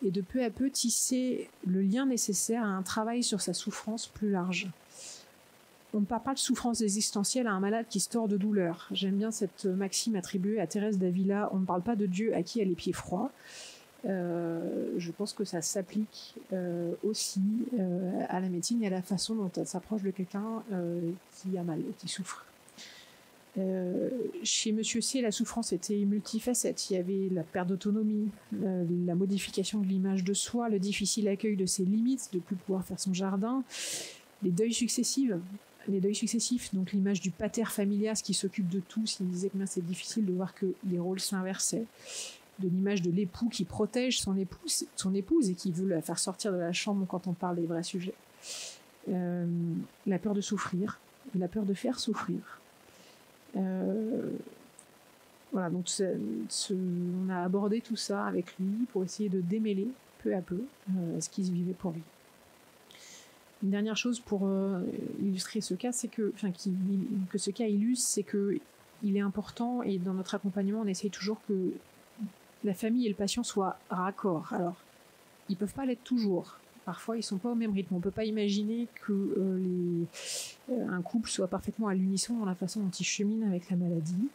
et de peu à peu tisser le lien nécessaire à un travail sur sa souffrance plus large. On ne parle pas de souffrance existentielle à un malade qui se tord de douleur. J'aime bien cette maxime attribuée à Thérèse d'Avila, on ne parle pas de Dieu à qui a les pieds froids. Je pense que ça s'applique aussi à la médecine et à la façon dont elle s'approche de quelqu'un qui a mal et qui souffre. Chez Monsieur C, la souffrance était multifacette. Il y avait la perte d'autonomie, la modification de l'image de soi, le difficile accueil de ses limites, de ne plus pouvoir faire son jardin, les deuils successifs, donc l'image du pater familias qui s'occupe de tout, il disait que c'est difficile de voir que les rôles s'inversaient, de l'image de l'époux qui protège son épouse et qui veut la faire sortir de la chambre quand on parle des vrais sujets. La peur de souffrir, la peur de faire souffrir. Voilà, donc on a abordé tout ça avec lui pour essayer de démêler peu à peu ce qui se vivait pour lui. Une dernière chose pour illustrer ce cas, c'est que ce cas illustre, c'est que il est important, et dans notre accompagnement, on essaye toujours que la famille et le patient soient raccords. Alors, ils ne peuvent pas l'être toujours. Parfois, ils ne sont pas au même rythme. On ne peut pas imaginer que un couple soit parfaitement à l'unisson dans la façon dont il chemine avec la maladie.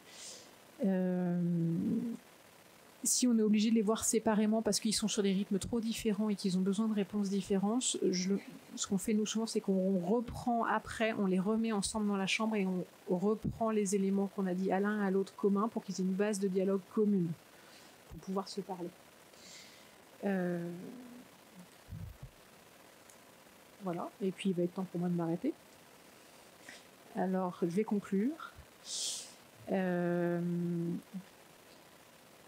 Si on est obligé de les voir séparément parce qu'ils sont sur des rythmes trop différents et qu'ils ont besoin de réponses différentes, ce qu'on fait nous souvent, c'est qu'on reprend après, on les remet ensemble dans la chambre et on reprend les éléments qu'on a dit à l'un et à l'autre communs pour qu'ils aient une base de dialogue commune, pour pouvoir se parler. Voilà, et puis il va être temps pour moi de m'arrêter. Alors, je vais conclure.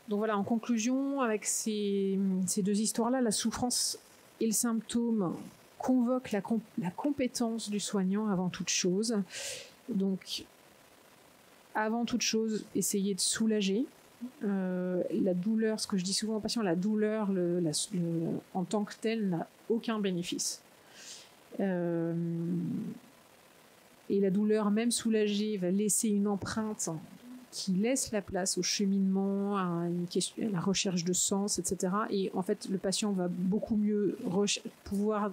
Donc voilà, en conclusion, avec ces deux histoires-là, la souffrance et le symptôme convoquent la compétence du soignant avant toute chose. Donc, avant toute chose, essayer de soulager. La douleur, ce que je dis souvent aux patients, la douleur en tant que telle n'a aucun bénéfice. Et la douleur, même soulagée, va laisser une empreinte qui laisse la place au cheminement, à la recherche de sens, etc. Et en fait, le patient va beaucoup mieux pouvoir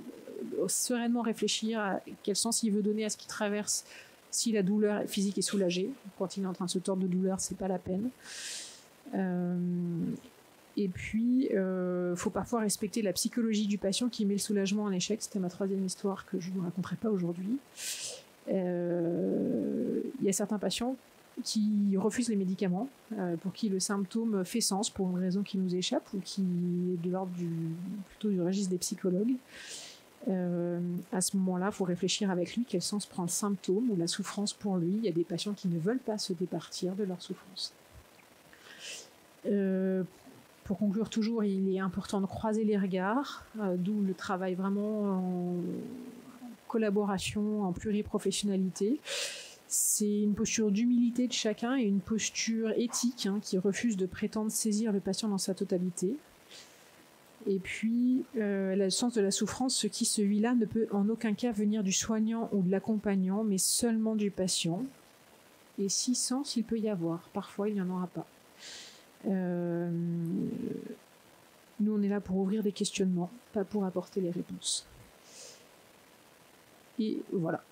sereinement réfléchir à quel sens il veut donner à ce qu'il traverse si la douleur physique est soulagée. Quand il est en train de se tordre de douleur, c'est pas la peine. Et puis, faut parfois respecter la psychologie du patient qui met le soulagement en échec. C'était ma troisième histoire que je ne vous raconterai pas aujourd'hui. Il y a certains patients qui refusent les médicaments, pour qui le symptôme fait sens pour une raison qui nous échappe ou qui est de l'ordre plutôt du registre des psychologues. À ce moment-là, il faut réfléchir avec lui quel sens prend le symptôme ou la souffrance pour lui. Il y a des patients qui ne veulent pas se départir de leur souffrance. Pour conclure toujours, il est important de croiser les regards, d'où le travail vraiment en collaboration, en pluriprofessionnalité. C'est une posture d'humilité de chacun et une posture éthique qui refuse de prétendre saisir le patient dans sa totalité. Et puis, le sens de la souffrance, celui-là ne peut en aucun cas venir du soignant ou de l'accompagnant, mais seulement du patient. Et si sens il peut y avoir, parfois il n'y en aura pas. Nous, on est là pour ouvrir des questionnements, pas pour apporter les réponses. Et voilà.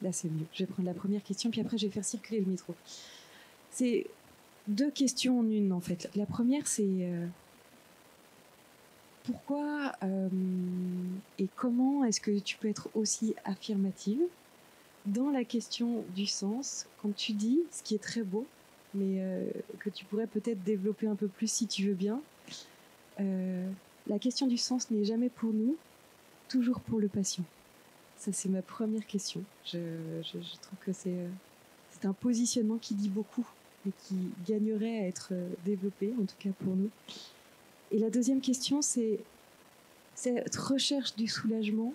là c'est mieux. Je vais prendre la première question, puis après je vais faire circuler le micro. C'est 2 questions en une en fait. La première c'est pourquoi et comment est-ce que tu peux être aussi affirmative dans la question du sens quand tu dis, ce qui est très beau, mais que tu pourrais peut-être développer un peu plus si tu veux bien. La question du sens n'est jamais pour nous, toujours pour le patient. Ça, c'est ma première question. Je trouve que c'est un positionnement qui dit beaucoup et qui gagnerait à être développé, en tout cas pour nous. Et la deuxième question, c'est cette recherche du soulagement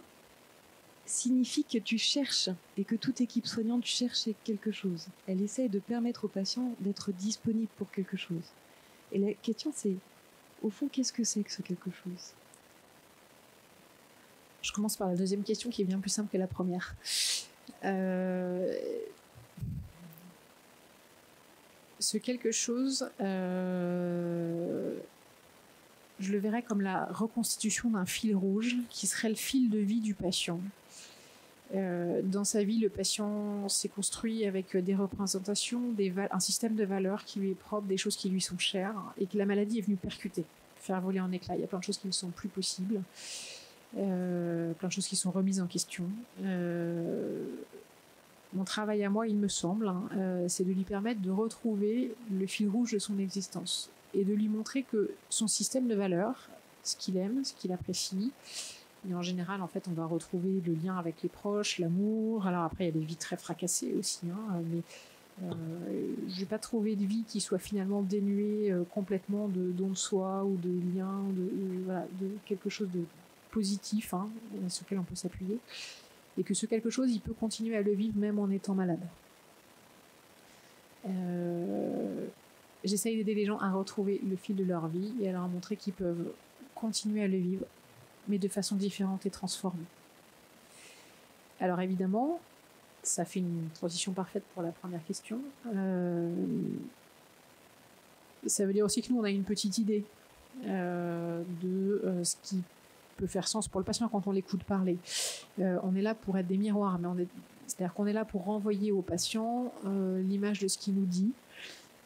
signifie que tu cherches et que toute équipe soignante cherche quelque chose. Elle essaye de permettre au patient d'être disponible pour quelque chose. Et la question, c'est, au fond, qu'est-ce que c'est que ce quelque chose ? Je commence par la deuxième question qui est bien plus simple que la première. Ce quelque chose, je le verrais comme la reconstitution d'un fil rouge qui serait le fil de vie du patient. Dans sa vie, le patient s'est construit avec des représentations, un système de valeurs qui lui est propre, des choses qui lui sont chères, et que la maladie est venue percuter, faire voler en éclats. Il y a plein de choses qui ne sont plus possibles, plein de choses qui sont remises en question. Mon travail à moi, il me semble, c'est de lui permettre de retrouver le fil rouge de son existence et de lui montrer que son système de valeurs, ce qu'il aime, ce qu'il apprécie, et en général, en fait, on va retrouver le lien avec les proches, l'amour. Alors après, il y a des vies très fracassées aussi, mais je n'ai pas trouvé de vie qui soit finalement dénuée complètement de don de soi ou de lien, de quelque chose de positif sur lequel on peut s'appuyer. Et que ce quelque chose, il peut continuer à le vivre même en étant malade. J'essaye d'aider les gens à retrouver le fil de leur vie et à leur montrer qu'ils peuvent continuer à le vivre, mais de façon différente et transformée. Alors évidemment, ça fait une transition parfaite pour la première question. Ça veut dire aussi que nous, on a une petite idée de ce qui peut faire sens pour le patient quand on l'écoute parler. On est là pour être des miroirs, c'est-à-dire qu'on est là pour renvoyer au patient l'image de ce qu'il nous dit,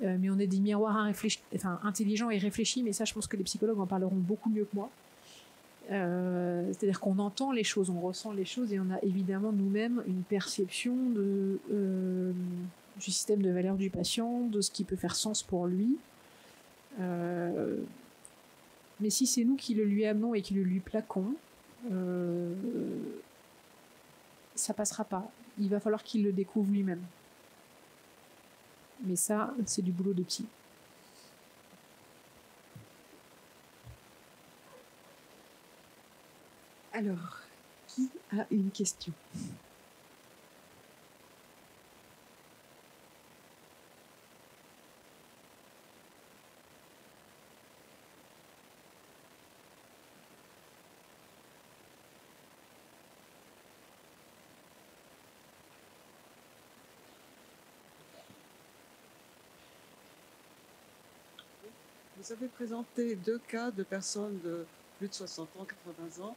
mais on est des miroirs intelligents et réfléchis, mais ça, je pense que les psychologues en parleront beaucoup mieux que moi. C'est-à-dire qu'on entend les choses, on ressent les choses et on a évidemment nous-mêmes une perception du système de valeurs du patient, de ce qui peut faire sens pour lui. Mais si c'est nous qui le lui amenons et qui le lui plaquons, ça passera pas. Il va falloir qu'il le découvre lui-même. Mais ça, c'est du boulot de psy. Alors, qui a une question ? Vous avez présenté 2 cas de personnes de plus de 60 ans, 80 ans.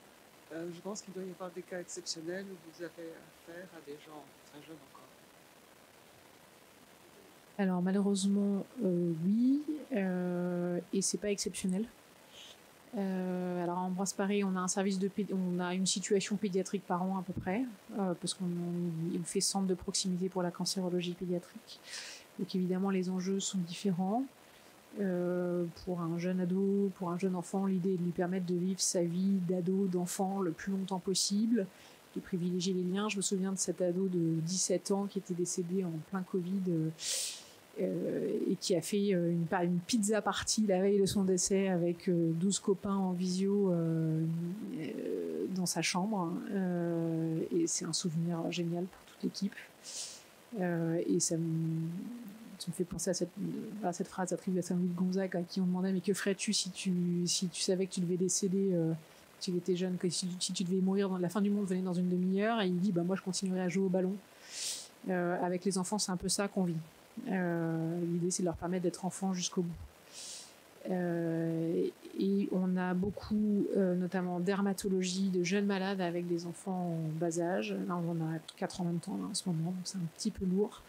Je pense qu'il doit y avoir des cas exceptionnels où vous avez affaire à des gens très jeunes encore. Alors malheureusement, oui, et c'est pas exceptionnel. Alors à Ambroise Paré, on a on a une situation pédiatrique par an à peu près, parce qu'on fait centre de proximité pour la cancérologie pédiatrique. Donc évidemment, les enjeux sont différents. Pour un jeune ado, pour un jeune enfant, l'idée est de lui permettre de vivre sa vie d'ado, d'enfant le plus longtemps possible, de privilégier les liens. Je me souviens de cet ado de 17 ans qui était décédé en plein Covid et qui a fait une pizza party la veille de son décès avec 12 copains en visio dans sa chambre. Et c'est un souvenir génial pour toute l'équipe. Et ça me fait penser à cette phrase attribuée à Saint-Louis de Gonzague à qui on demandait mais que ferais-tu si tu savais que tu devais décéder quand tu étais jeune, que si tu devais mourir, la fin du monde venait dans une demi-heure, et il dit moi je continuerai à jouer au ballon. Avec les enfants, c'est un peu ça qu'on vit. L'idée c'est de leur permettre d'être enfants jusqu'au bout. Et on a beaucoup, notamment dermatologie, de jeunes malades avec des enfants en bas âge. Là, on en a 4 en même temps là, en ce moment, donc c'est un petit peu lourd.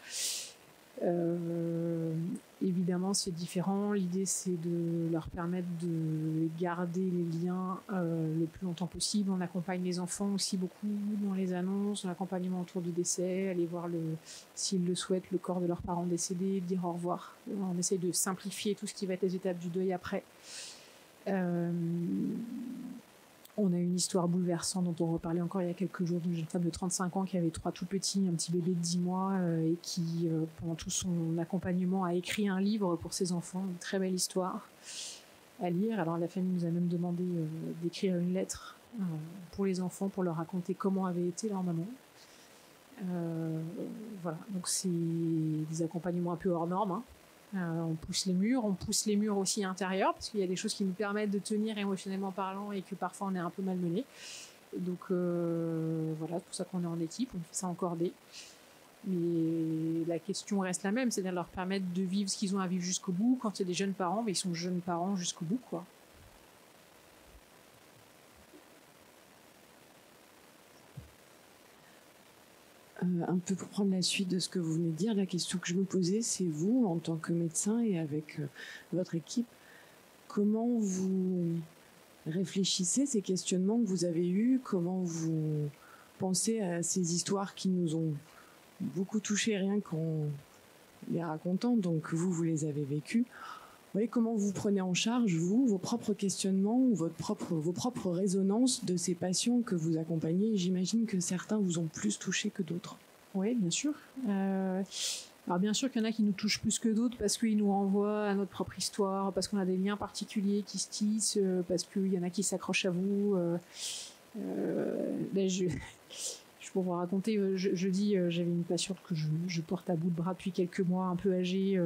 Évidemment, c'est différent. L'idée, c'est de leur permettre de garder les liens le plus longtemps possible. On accompagne les enfants aussi beaucoup dans les annonces, dans l'accompagnement autour du décès, aller voir, s'ils le souhaitent, le corps de leurs parents décédés, dire au revoir. On essaie de simplifier tout ce qui va être les étapes du deuil après. On a une histoire bouleversante dont on reparlait encore il y a quelques jours d'une jeune femme de 35 ans qui avait 3 tout petits, un petit bébé de 10 mois et qui, pendant tout son accompagnement, a écrit un livre pour ses enfants, une très belle histoire à lire. Alors la famille nous a même demandé d'écrire une lettre pour les enfants pour leur raconter comment avait été leur maman. Voilà, donc c'est des accompagnements un peu hors normes, hein. On pousse les murs aussi intérieurs parce qu'il y a des choses qui nous permettent de tenir émotionnellement parlant et que parfois on est un peu malmené. Donc voilà, c'est pour ça qu'on est en équipe, on fait ça en cordée. Mais la question reste la même, c'est-à-dire leur permettre de vivre ce qu'ils ont à vivre jusqu'au bout. Quand il y a des jeunes parents, ils sont jeunes parents jusqu'au bout, quoi. Un peu pour prendre la suite de ce que vous venez de dire, la question que je me posais, c'est vous, en tant que médecin et avec votre équipe, comment vous réfléchissez ces questionnements que vous avez eus, comment vous pensez à ces histoires qui nous ont beaucoup touchés rien qu'en les racontant, donc vous les avez vécues. Vous voyez, comment vous prenez en charge, vous, vos propres questionnements ou vos propres résonances de ces patients que vous accompagnez. J'imagine que certains vous ont plus touché que d'autres. Oui, bien sûr. Alors bien sûr qu'il y en a qui nous touchent plus que d'autres parce qu'ils nous renvoient à notre propre histoire, parce qu'on a des liens particuliers qui se tissent, parce qu'il y en a qui s'accrochent à vous. Là, pour vous raconter, jeudi, j'avais une patiente que je porte à bout de bras depuis quelques mois, un peu âgée,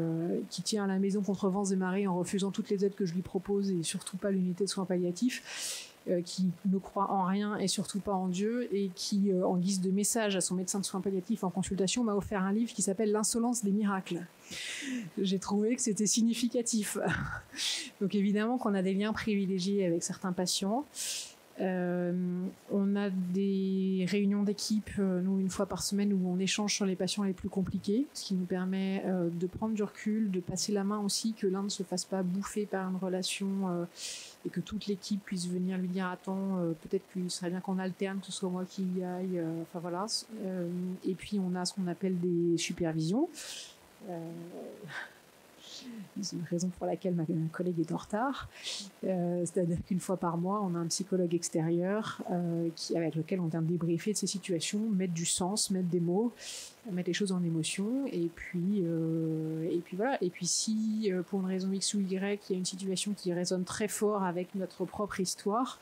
qui tient à la maison contre vents et marées en refusant toutes les aides que je lui propose et surtout pas l'unité de soins palliatifs, qui ne croit en rien et surtout pas en Dieu et qui, en guise de message à son médecin de soins palliatifs en consultation, m'a offert un livre qui s'appelle L'insolence des miracles. J'ai trouvé que c'était significatif. Donc évidemment qu'on a des liens privilégiés avec certains patients. On a des réunions d'équipe, nous, une fois par semaine, où on échange sur les patients les plus compliqués, ce qui nous permet de prendre du recul, de passer la main aussi, que l'un ne se fasse pas bouffer par une relation et que toute l'équipe puisse venir lui dire attends, peut-être qu'il serait bien qu'on alterne, que ce soit moi qui y aille, enfin voilà. Et puis on a ce qu'on appelle des supervisions. C'est une raison pour laquelle ma collègue est en retard. C'est-à-dire qu'une fois par mois, on a un psychologue extérieur avec lequel on vient débriefer de ces situations, mettre du sens, mettre des mots, mettre les choses en émotion. Et puis voilà. Et puis si, pour une raison X ou Y, il y a une situation qui résonne très fort avec notre propre histoire,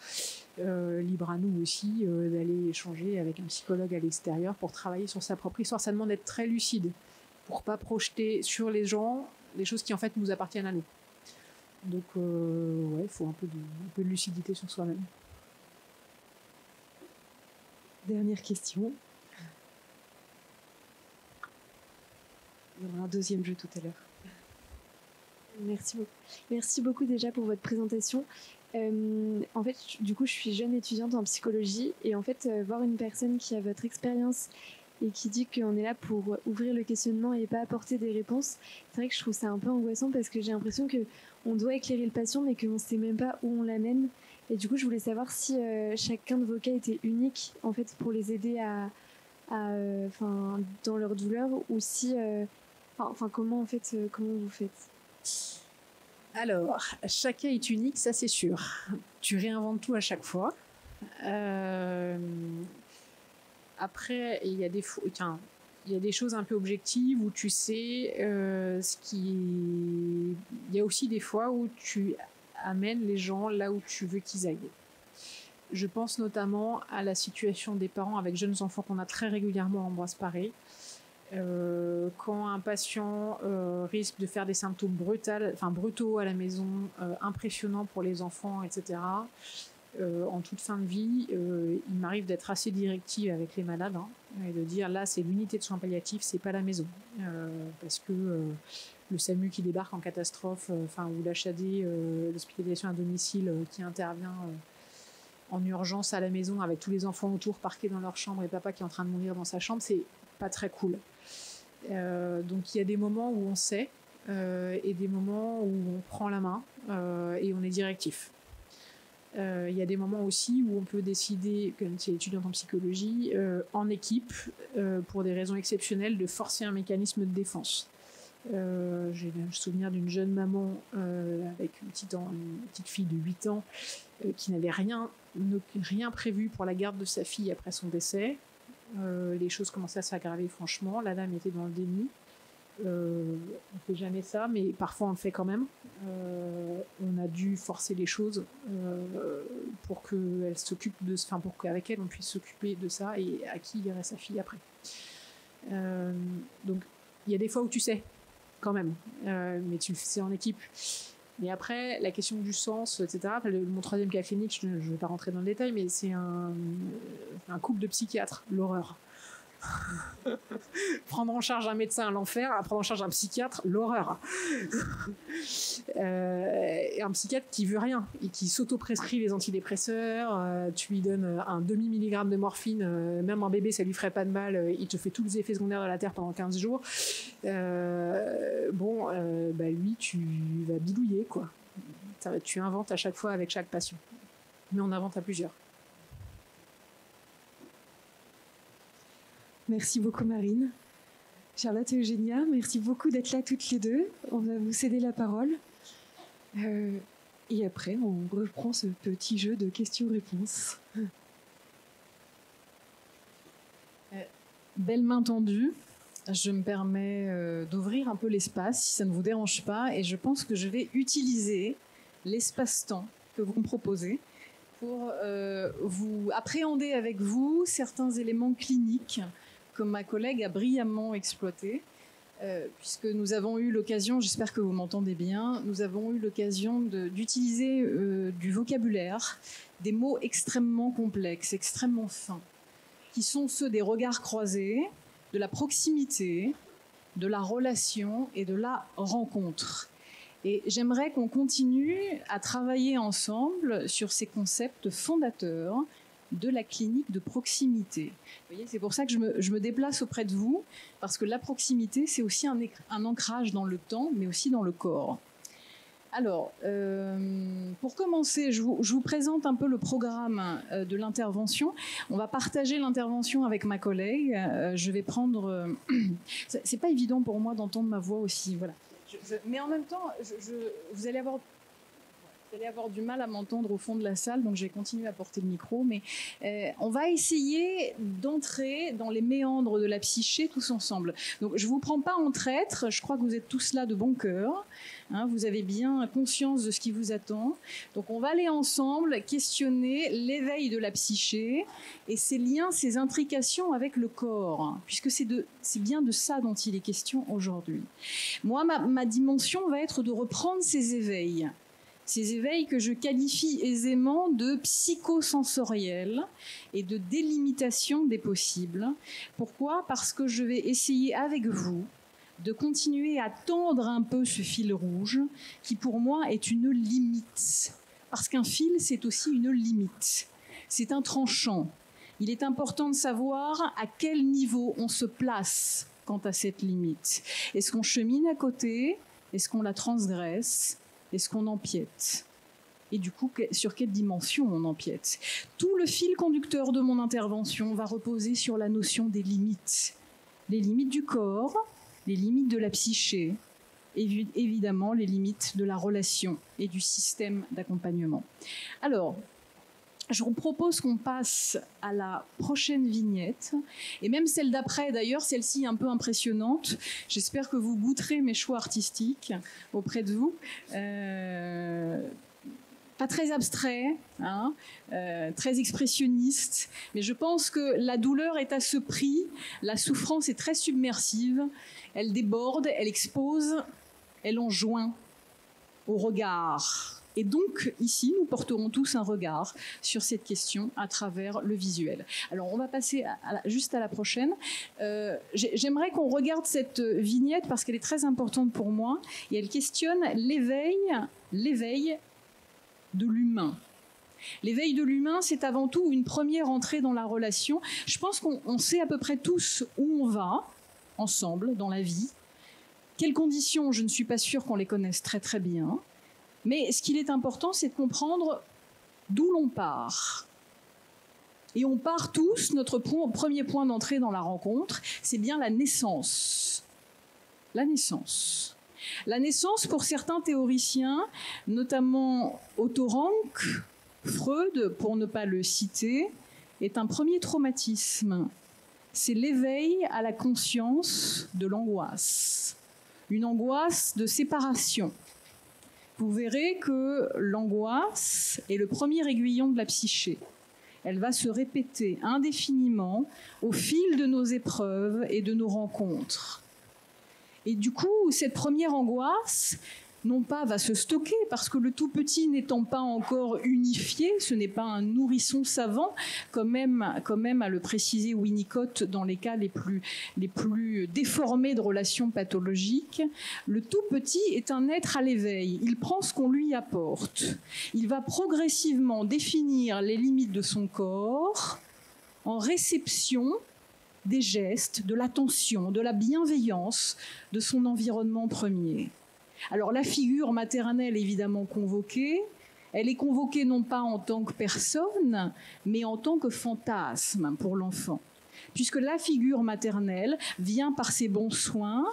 libre à nous aussi d'aller échanger avec un psychologue à l'extérieur pour travailler sur sa propre histoire. Ça demande d'être très lucide pour pas projeter sur les gens les choses qui en fait nous appartiennent à nous. Donc ouais, il faut un peu de lucidité sur soi-même. Dernière question. Il y aura un deuxième jeu tout à l'heure. Merci beaucoup. Merci beaucoup déjà pour votre présentation. En fait, du coup, je suis jeune étudiante en psychologie et en fait, voir une personne qui a votre expérience et qui dit qu'on est là pour ouvrir le questionnement et pas apporter des réponses, c'est vrai que je trouve ça un peu angoissant parce que j'ai l'impression qu'on doit éclairer le patient mais qu'on ne sait même pas où on l'amène. Et du coup, je voulais savoir si chacun de vos cas était unique en fait pour les aider dans leur douleur ou si, comment en fait, comment vous faites? Alors, chaque cas est unique, ça c'est sûr. Tu réinventes tout à chaque fois. Après, il y a des choses un peu objectives où tu sais il y a aussi des fois où tu amènes les gens là où tu veux qu'ils aillent. Je pense notamment à la situation des parents avec jeunes enfants qu'on a très régulièrement en Ambroise-Paré. Quand un patient risque de faire des symptômes brutaux à la maison, impressionnants pour les enfants, etc., En toute fin de vie, il m'arrive d'être assez directive avec les malades et de dire là c'est l'unité de soins palliatifs, c'est pas la maison, parce que le SAMU qui débarque en catastrophe, ou l'HAD, l'hospitalisation à domicile qui intervient en urgence à la maison avec tous les enfants autour parqués dans leur chambre et papa qui est en train de mourir dans sa chambre, c'est pas très cool. Donc il y a des moments où on sait et des moments où on prend la main et on est directif. Il y a des moments aussi où on peut décider, comme tu es étudiante en psychologie, en équipe, pour des raisons exceptionnelles, de forcer un mécanisme de défense. J'ai le souvenir d'une jeune maman avec une petite fille de 8 ans qui n'avait rien prévu pour la garde de sa fille après son décès. Les choses commençaient à s'aggraver franchement. La dame était dans le déni. On ne fait jamais ça, mais parfois on le fait quand même. On a dû forcer les choses pour qu'elle s'occupe pour qu'avec elle on puisse s'occuper de ça et à qui irait sa fille après. Donc il y a des fois où tu sais quand même, mais tu le fais en équipe. Mais après, la question du sens, etc. Mon troisième cas clinique, je ne vais pas rentrer dans le détail, mais c'est un couple de psychiatres, l'horreur. Prendre en charge un médecin, l'enfer. Prendre en charge un psychiatre, l'horreur. Et un psychiatre qui veut rien et qui s'auto-prescrit les antidépresseurs. Tu lui donnes un demi-milligramme de morphine, même un bébé ça lui ferait pas de mal, il te fait tous les effets secondaires de la terre pendant 15 jours. Lui tu vas bidouiller quoi. Tu inventes à chaque fois avec chaque patient, mais on invente à plusieurs. Merci beaucoup Marine. Charlotte et Eugénia, merci beaucoup d'être là toutes les deux. On va vous céder la parole. Et après, on reprend ce petit jeu de questions-réponses. Belle main tendue. Je me permets d'ouvrir un peu l'espace, si ça ne vous dérange pas. Et je pense que je vais utiliser l'espace-temps que vous me proposez pour vous appréhender avec vous certains éléments cliniques que ma collègue a brillamment exploité, puisque nous avons eu l'occasion, j'espère que vous m'entendez bien, nous avons eu l'occasion d'utiliser du vocabulaire, des mots extrêmement complexes, extrêmement fins, qui sont ceux des regards croisés, de la proximité, de la relation et de la rencontre. Et j'aimerais qu'on continue à travailler ensemble sur ces concepts fondateurs de la clinique de proximité. Vous voyez, c'est pour ça que je me déplace auprès de vous, parce que la proximité, c'est aussi un ancrage dans le temps, mais aussi dans le corps. Alors, pour commencer, je vous présente un peu le programme de l'intervention. On va partager l'intervention avec ma collègue. Je vais prendre... c'est pas évident pour moi d'entendre ma voix aussi, voilà. Mais en même temps, vous allez avoir du mal à m'entendre au fond de la salle, donc je vais continuer à porter le micro. Mais on va essayer d'entrer dans les méandres de la psyché tous ensemble. Donc je ne vous prends pas en traître, je crois que vous êtes tous là de bon cœur. Hein, vous avez bien conscience de ce qui vous attend. Donc on va aller ensemble questionner l'éveil de la psyché et ses liens, ses intrications avec le corps, puisque c'est bien de ça dont il est question aujourd'hui. Moi, ma dimension va être de reprendre ces éveils que je qualifie aisément de psychosensoriels et de délimitation des possibles. Pourquoi ? Parce que je vais essayer avec vous de continuer à tendre un peu ce fil rouge qui pour moi est une limite. Parce qu'un fil, c'est aussi une limite. C'est un tranchant. Il est important de savoir à quel niveau on se place quant à cette limite. Est-ce qu'on chemine à côté ? Est-ce qu'on la transgresse ? Est-ce qu'on empiète ? Et du coup, sur quelle dimension on empiète ? Tout le fil conducteur de mon intervention va reposer sur la notion des limites. Les limites du corps, les limites de la psyché, et évidemment les limites de la relation et du système d'accompagnement. Alors, je vous propose qu'on passe à la prochaine vignette, et même celle d'après d'ailleurs, celle-ci un peu impressionnante. J'espère que vous goûterez mes choix artistiques auprès de vous. Pas très abstrait, hein, très expressionniste, mais je pense que la douleur est à ce prix, la souffrance est très submersive, elle déborde, elle expose, elle enjoint. au regard. Et donc, ici, nous porterons tous un regard sur cette question à travers le visuel. Alors, on va passer juste à la prochaine. J'aimerais qu'on regarde cette vignette parce qu'elle est très importante pour moi et elle questionne l'éveil de l'humain. L'éveil de l'humain, c'est avant tout une première entrée dans la relation. Je pense qu'on sait à peu près tous où on va, ensemble, dans la vie. Quelles conditions, je ne suis pas sûre qu'on les connaisse très très bien. Mais ce qu'il est important, c'est de comprendre d'où l'on part. Et on part tous, notre premier point d'entrée dans la rencontre, c'est bien la naissance. La naissance. La naissance, pour certains théoriciens, notamment Otto Rank, Freud, pour ne pas le citer, est un premier traumatisme. C'est l'éveil à la conscience de l'angoisse. Une angoisse de séparation. Vous verrez que l'angoisse est le premier aiguillon de la psyché. Elle va se répéter indéfiniment au fil de nos épreuves et de nos rencontres. Et du coup, cette première angoisse, non pas va se stocker, parce que le tout petit n'étant pas encore unifié, ce n'est pas un nourrisson savant, quand même à le préciser Winnicott dans les cas les plus déformés de relations pathologiques, le tout petit est un être à l'éveil, il prend ce qu'on lui apporte. Il va progressivement définir les limites de son corps en réception des gestes, de l'attention, de la bienveillance de son environnement premier. Alors la figure maternelle évidemment convoquée, elle est convoquée non pas en tant que personne, mais en tant que fantasme pour l'enfant. Puisque la figure maternelle vient par ses bons soins,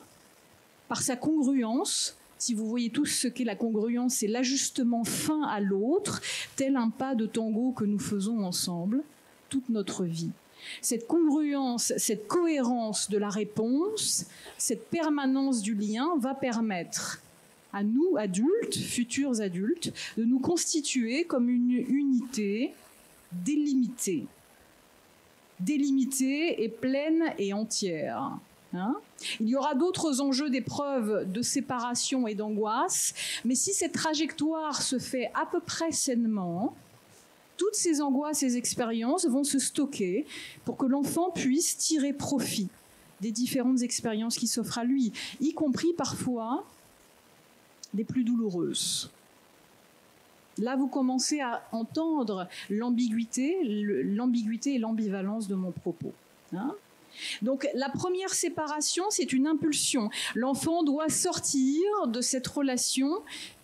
par sa congruence. Si vous voyez tous ce qu'est la congruence, c'est l'ajustement fin à l'autre, tel un pas de tango que nous faisons ensemble toute notre vie. Cette congruence, cette cohérence de la réponse, cette permanence du lien va permettre à nous, adultes, futurs adultes, de nous constituer comme une unité délimitée. Délimitée et pleine et entière. Il y aura d'autres enjeux d'épreuves de séparation et d'angoisse, mais si cette trajectoire se fait à peu près sainement, toutes ces angoisses, ces expériences vont se stocker pour que l'enfant puisse tirer profit des différentes expériences qui s'offrent à lui, y compris parfois des plus douloureuses. Là, vous commencez à entendre l'ambiguïté et l'ambivalence de mon propos. Donc, la première séparation, c'est une impulsion. L'enfant doit sortir de cette relation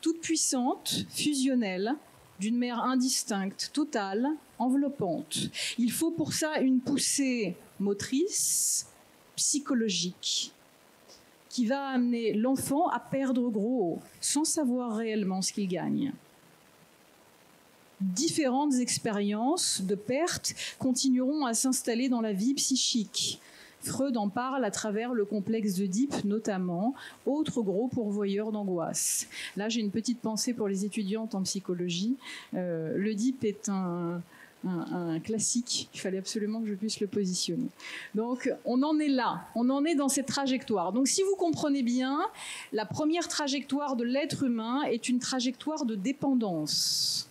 toute puissante, fusionnelle, d'une mère indistincte, totale, enveloppante. Il faut pour ça une poussée motrice, psychologique, qui va amener l'enfant à perdre gros, sans savoir réellement ce qu'il gagne. Différentes expériences de perte continueront à s'installer dans la vie psychique. Freud en parle à travers le complexe d'Oedipe notamment, autre gros pourvoyeur d'angoisse. Là, j'ai une petite pensée pour les étudiantes en psychologie. L'Oedipe est un classique, il fallait absolument que je puisse le positionner. Donc, on en est là, on en est dans cette trajectoire. Donc, si vous comprenez bien, la première trajectoire de l'être humain est une trajectoire de dépendance.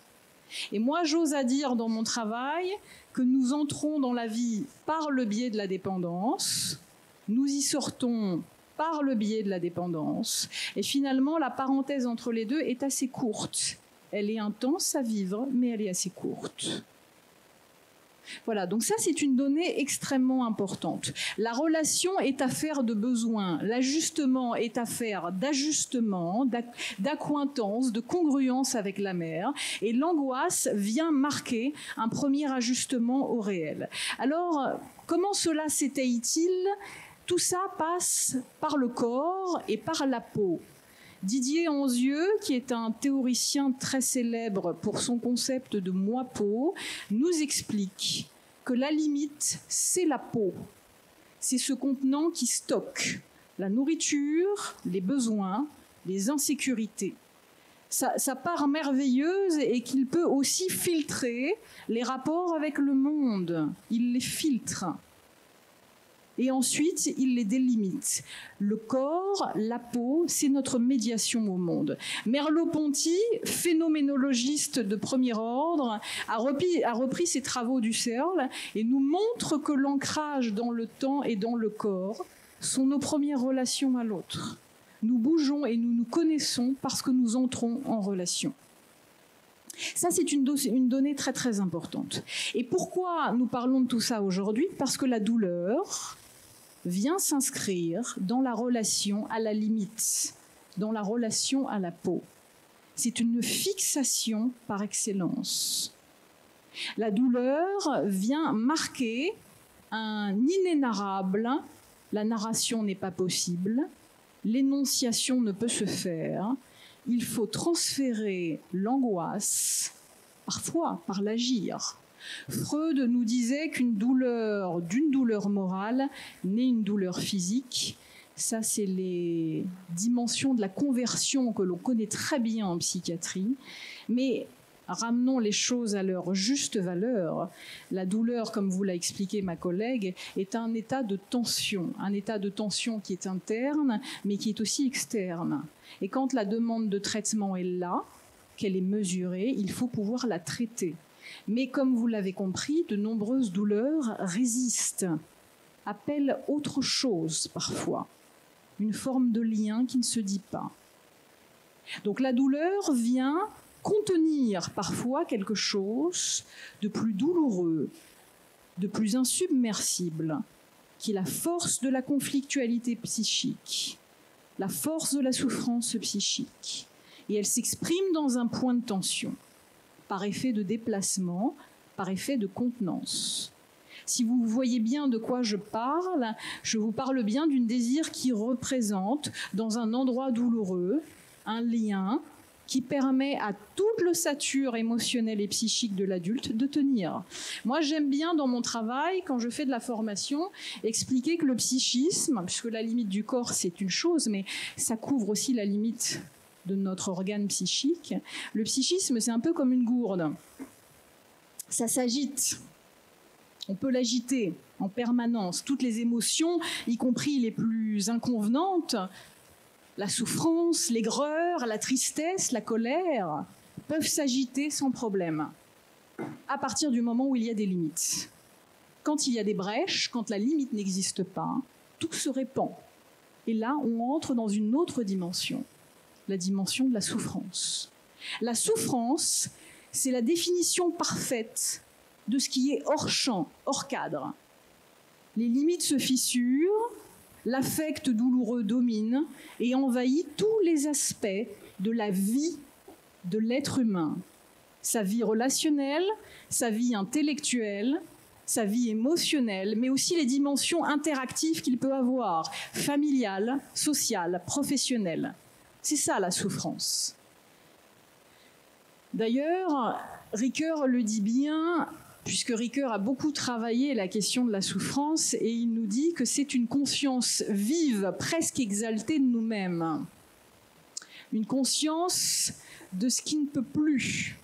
Et moi, j'ose à dire dans mon travail que nous entrons dans la vie par le biais de la dépendance, nous y sortons par le biais de la dépendance, et finalement, la parenthèse entre les deux est assez courte. Elle est intense à vivre, mais elle est assez courte. Voilà, donc ça c'est une donnée extrêmement importante. La relation est affaire de besoin, l'ajustement est affaire d'ajustement, d'accointance, de congruence avec la mère, et l'angoisse vient marquer un premier ajustement au réel. Alors, comment cela s'étaye-t-il ? Tout ça passe par le corps et par la peau. Didier Anzieux, qui est un théoricien très célèbre pour son concept de moi-peau, nous explique que la limite, c'est la peau. C'est ce contenant qui stocke la nourriture, les besoins, les insécurités. Sa part merveilleuse est qu'il peut aussi filtrer les rapports avec le monde. Il les filtre. Et ensuite, il les délimite. Le corps, la peau, c'est notre médiation au monde. Merleau-Ponty, phénoménologiste de premier ordre, a repris ses travaux d'Husserl et nous montre que l'ancrage dans le temps et dans le corps sont nos premières relations à l'autre. Nous bougeons et nous nous connaissons parce que nous entrons en relation. Ça, c'est une donnée très très importante. Et pourquoi nous parlons de tout ça aujourd'hui? Parce que la douleur vient s'inscrire dans la relation à la limite, dans la relation à la peau. C'est une fixation par excellence. La douleur vient marquer un inénarrable, la narration n'est pas possible, l'énonciation ne peut se faire, il faut transférer l'angoisse, parfois par l'agir. Freud nous disait d'une douleur morale naît une douleur physique. Ça, c'est les dimensions de la conversion que l'on connaît très bien en psychiatrie. Mais ramenons les choses à leur juste valeur. La douleur, comme vous l'a expliqué ma collègue, est un état de tension qui est interne, mais qui est aussi externe. Et quand la demande de traitement est là, qu'elle est mesurée, il faut pouvoir la traiter. Mais comme vous l'avez compris, de nombreuses douleurs résistent, appellent autre chose parfois, une forme de lien qui ne se dit pas. Donc la douleur vient contenir parfois quelque chose de plus douloureux, de plus insubmersible, qui est la force de la conflictualité psychique, la force de la souffrance psychique. Et elle s'exprime dans un point de tension, par effet de déplacement, par effet de contenance. Si vous voyez bien de quoi je vous parle bien d'une désir qui représente, dans un endroit douloureux, un lien qui permet à toute l'ossature émotionnelle et psychique de l'adulte de tenir. Moi, j'aime bien dans mon travail, quand je fais de la formation, expliquer que le psychisme, puisque la limite du corps, c'est une chose, mais ça couvre aussi la limite de notre organe psychique. Le psychisme, c'est un peu comme une gourde. Ça s'agite. On peut l'agiter en permanence. Toutes les émotions, y compris les plus inconvenantes, la souffrance, l'aigreur, la tristesse, la colère, peuvent s'agiter sans problème, à partir du moment où il y a des limites. Quand il y a des brèches, quand la limite n'existe pas, tout se répand. Et là, on entre dans une autre dimension, la dimension de la souffrance. La souffrance, c'est la définition parfaite de ce qui est hors champ, hors cadre. Les limites se fissurent, l'affect douloureux domine et envahit tous les aspects de la vie de l'être humain. Sa vie relationnelle, sa vie intellectuelle, sa vie émotionnelle, mais aussi les dimensions interactives qu'il peut avoir, familiales, sociales, professionnelles. C'est ça la souffrance. D'ailleurs, Ricoeur le dit bien, puisque Ricoeur a beaucoup travaillé la question de la souffrance, et il nous dit que c'est une conscience vive, presque exaltée de nous-mêmes. Une conscience de ce qui ne peut plus.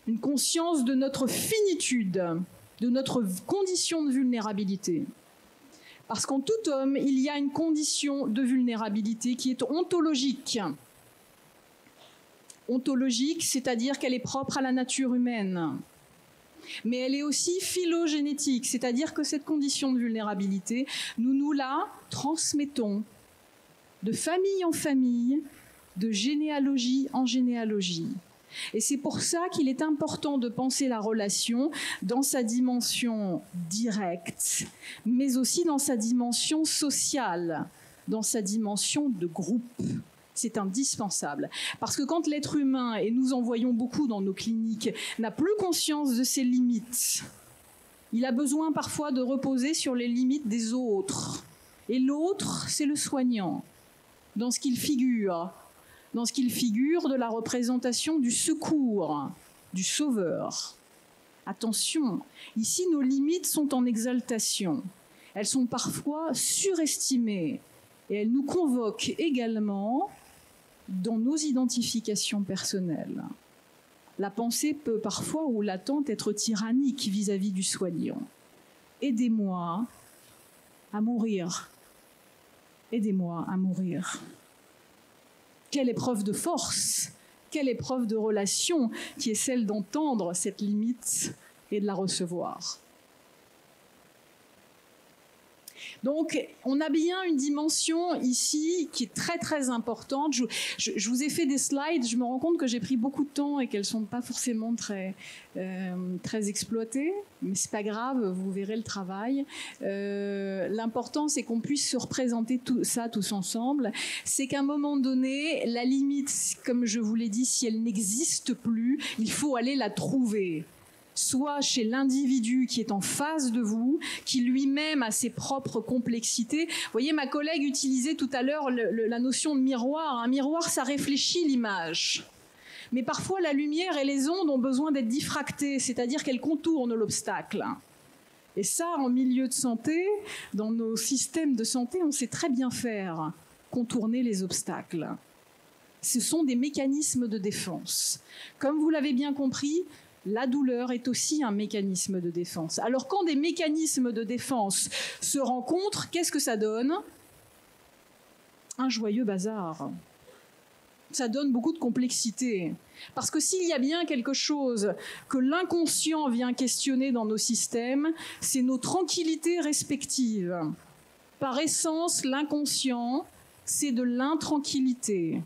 Une conscience de notre finitude, de notre condition de vulnérabilité. Parce qu'en tout homme, il y a une condition de vulnérabilité qui est ontologique. Ontologique, c'est-à-dire qu'elle est propre à la nature humaine. Mais elle est aussi phylogénétique, c'est-à-dire que cette condition de vulnérabilité, nous la transmettons de famille en famille, de généalogie en généalogie. Et c'est pour ça qu'il est important de penser la relation dans sa dimension directe, mais aussi dans sa dimension sociale, dans sa dimension de groupe. C'est indispensable. Parce que quand l'être humain, et nous en voyons beaucoup dans nos cliniques, n'a plus conscience de ses limites, il a besoin parfois de reposer sur les limites des autres. Et l'autre, c'est le soignant, dans ce qu'il figure de la représentation du secours, du sauveur. Attention, ici nos limites sont en exaltation. Elles sont parfois surestimées et elles nous convoquent également dans nos identifications personnelles. La pensée peut parfois, ou l'attente, être tyrannique vis-à-vis du soignant. Aidez-moi à mourir. Aidez-moi à mourir. Quelle épreuve de force, quelle épreuve de relation qui est celle d'entendre cette limite et de la recevoir. Donc, on a bien une dimension ici qui est très très importante. Je vous ai fait des slides, je me rends compte que j'ai pris beaucoup de temps et qu'elles ne sont pas forcément très exploitées, mais c'est pas grave, vous verrez le travail. L'important, c'est qu'on puisse se représenter tout ça tous ensemble. C'est qu'à un moment donné, la limite, comme je vous l'ai dit, si elle n'existe plus, il faut aller la trouver. Soit chez l'individu qui est en face de vous, qui lui-même a ses propres complexités. Vous voyez, ma collègue utilisait tout à l'heure la notion de miroir. Un miroir, ça réfléchit l'image. Mais parfois, la lumière et les ondes ont besoin d'être diffractées, c'est-à-dire qu'elles contournent l'obstacle. Et ça, en milieu de santé, dans nos systèmes de santé, on sait très bien faire, contourner les obstacles. Ce sont des mécanismes de défense. Comme vous l'avez bien compris, la douleur est aussi un mécanisme de défense. Alors quand des mécanismes de défense se rencontrent, qu'est-ce que ça donne? Un joyeux bazar. Ça donne beaucoup de complexité. Parce que s'il y a bien quelque chose que l'inconscient vient questionner dans nos systèmes, c'est nos tranquillités respectives. Par essence, l'inconscient, c'est de l'intranquillité.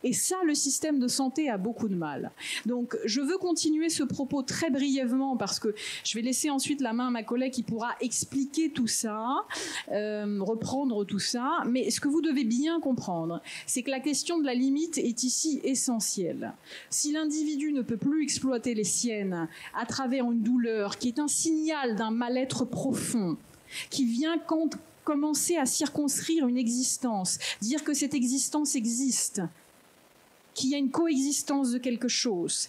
Et ça, le système de santé a beaucoup de mal. Donc, je veux continuer ce propos très brièvement parce que je vais laisser ensuite la main à ma collègue qui pourra expliquer tout ça, reprendre tout ça. Mais ce que vous devez bien comprendre, c'est que la question de la limite est ici essentielle. Si l'individu ne peut plus exploiter les siennes à travers une douleur qui est un signal d'un mal-être profond, qui vient commencer à circonscrire une existence, dire que cette existence existe, qu'il y a une coexistence de quelque chose.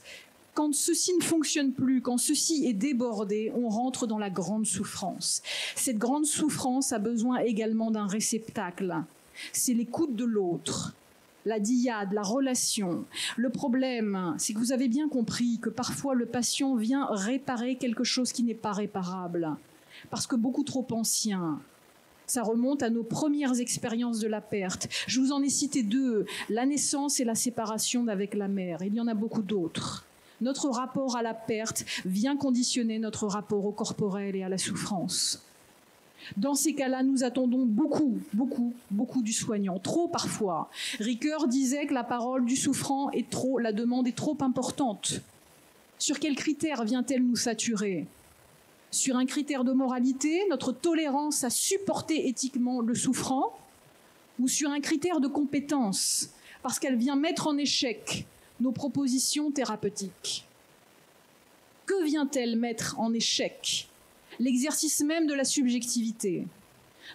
Quand ceci ne fonctionne plus, quand ceci est débordé, on rentre dans la grande souffrance. Cette grande souffrance a besoin également d'un réceptacle. C'est l'écoute de l'autre, la dyade, la relation. Le problème, c'est que vous avez bien compris que parfois le patient vient réparer quelque chose qui n'est pas réparable, parce que beaucoup trop ancien. Ça remonte à nos premières expériences de la perte. Je vous en ai cité deux, la naissance et la séparation d'avec la mère. Il y en a beaucoup d'autres. Notre rapport à la perte vient conditionner notre rapport au corporel et à la souffrance. Dans ces cas-là, nous attendons beaucoup, beaucoup, beaucoup du soignant. Trop parfois. Ricoeur disait que la parole du souffrant est trop, la demande est trop importante. Sur quels critères vient-elle nous saturer ? Sur un critère de moralité, notre tolérance à supporter éthiquement le souffrant, ou sur un critère de compétence, parce qu'elle vient mettre en échec nos propositions thérapeutiques. Que vient-elle mettre en échec? L'exercice même de la subjectivité.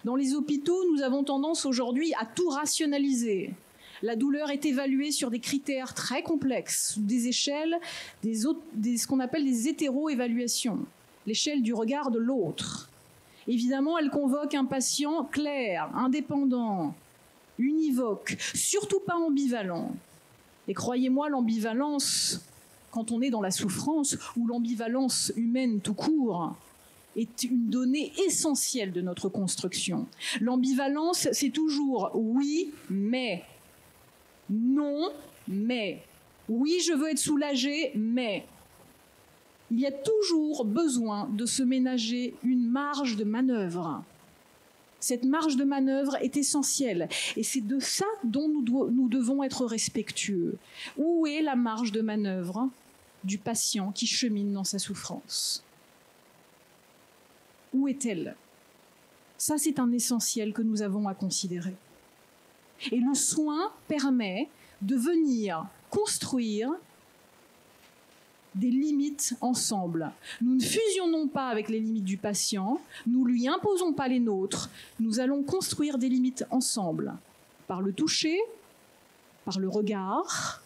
Dans les hôpitaux, nous avons tendance aujourd'hui à tout rationaliser. La douleur est évaluée sur des critères très complexes, des échelles, ce qu'on appelle des hétéro-évaluations. L'échelle du regard de l'autre. Évidemment, elle convoque un patient clair, indépendant, univoque, surtout pas ambivalent. Et croyez-moi, l'ambivalence, quand on est dans la souffrance, ou l'ambivalence humaine tout court, est une donnée essentielle de notre construction. L'ambivalence, c'est toujours oui, mais. Non, mais. Oui, je veux être soulagé, mais. Il y a toujours besoin de se ménager une marge de manœuvre. Cette marge de manœuvre est essentielle et c'est de ça dont nous devons être respectueux. Où est la marge de manœuvre du patient qui chemine dans sa souffrance? Où est-elle? Ça, c'est un essentiel que nous avons à considérer. Et le soin permet de venir construire des limites ensemble. Nous ne fusionnons pas avec les limites du patient, nous lui imposons pas les nôtres, nous allons construire des limites ensemble, par le toucher, par le regard,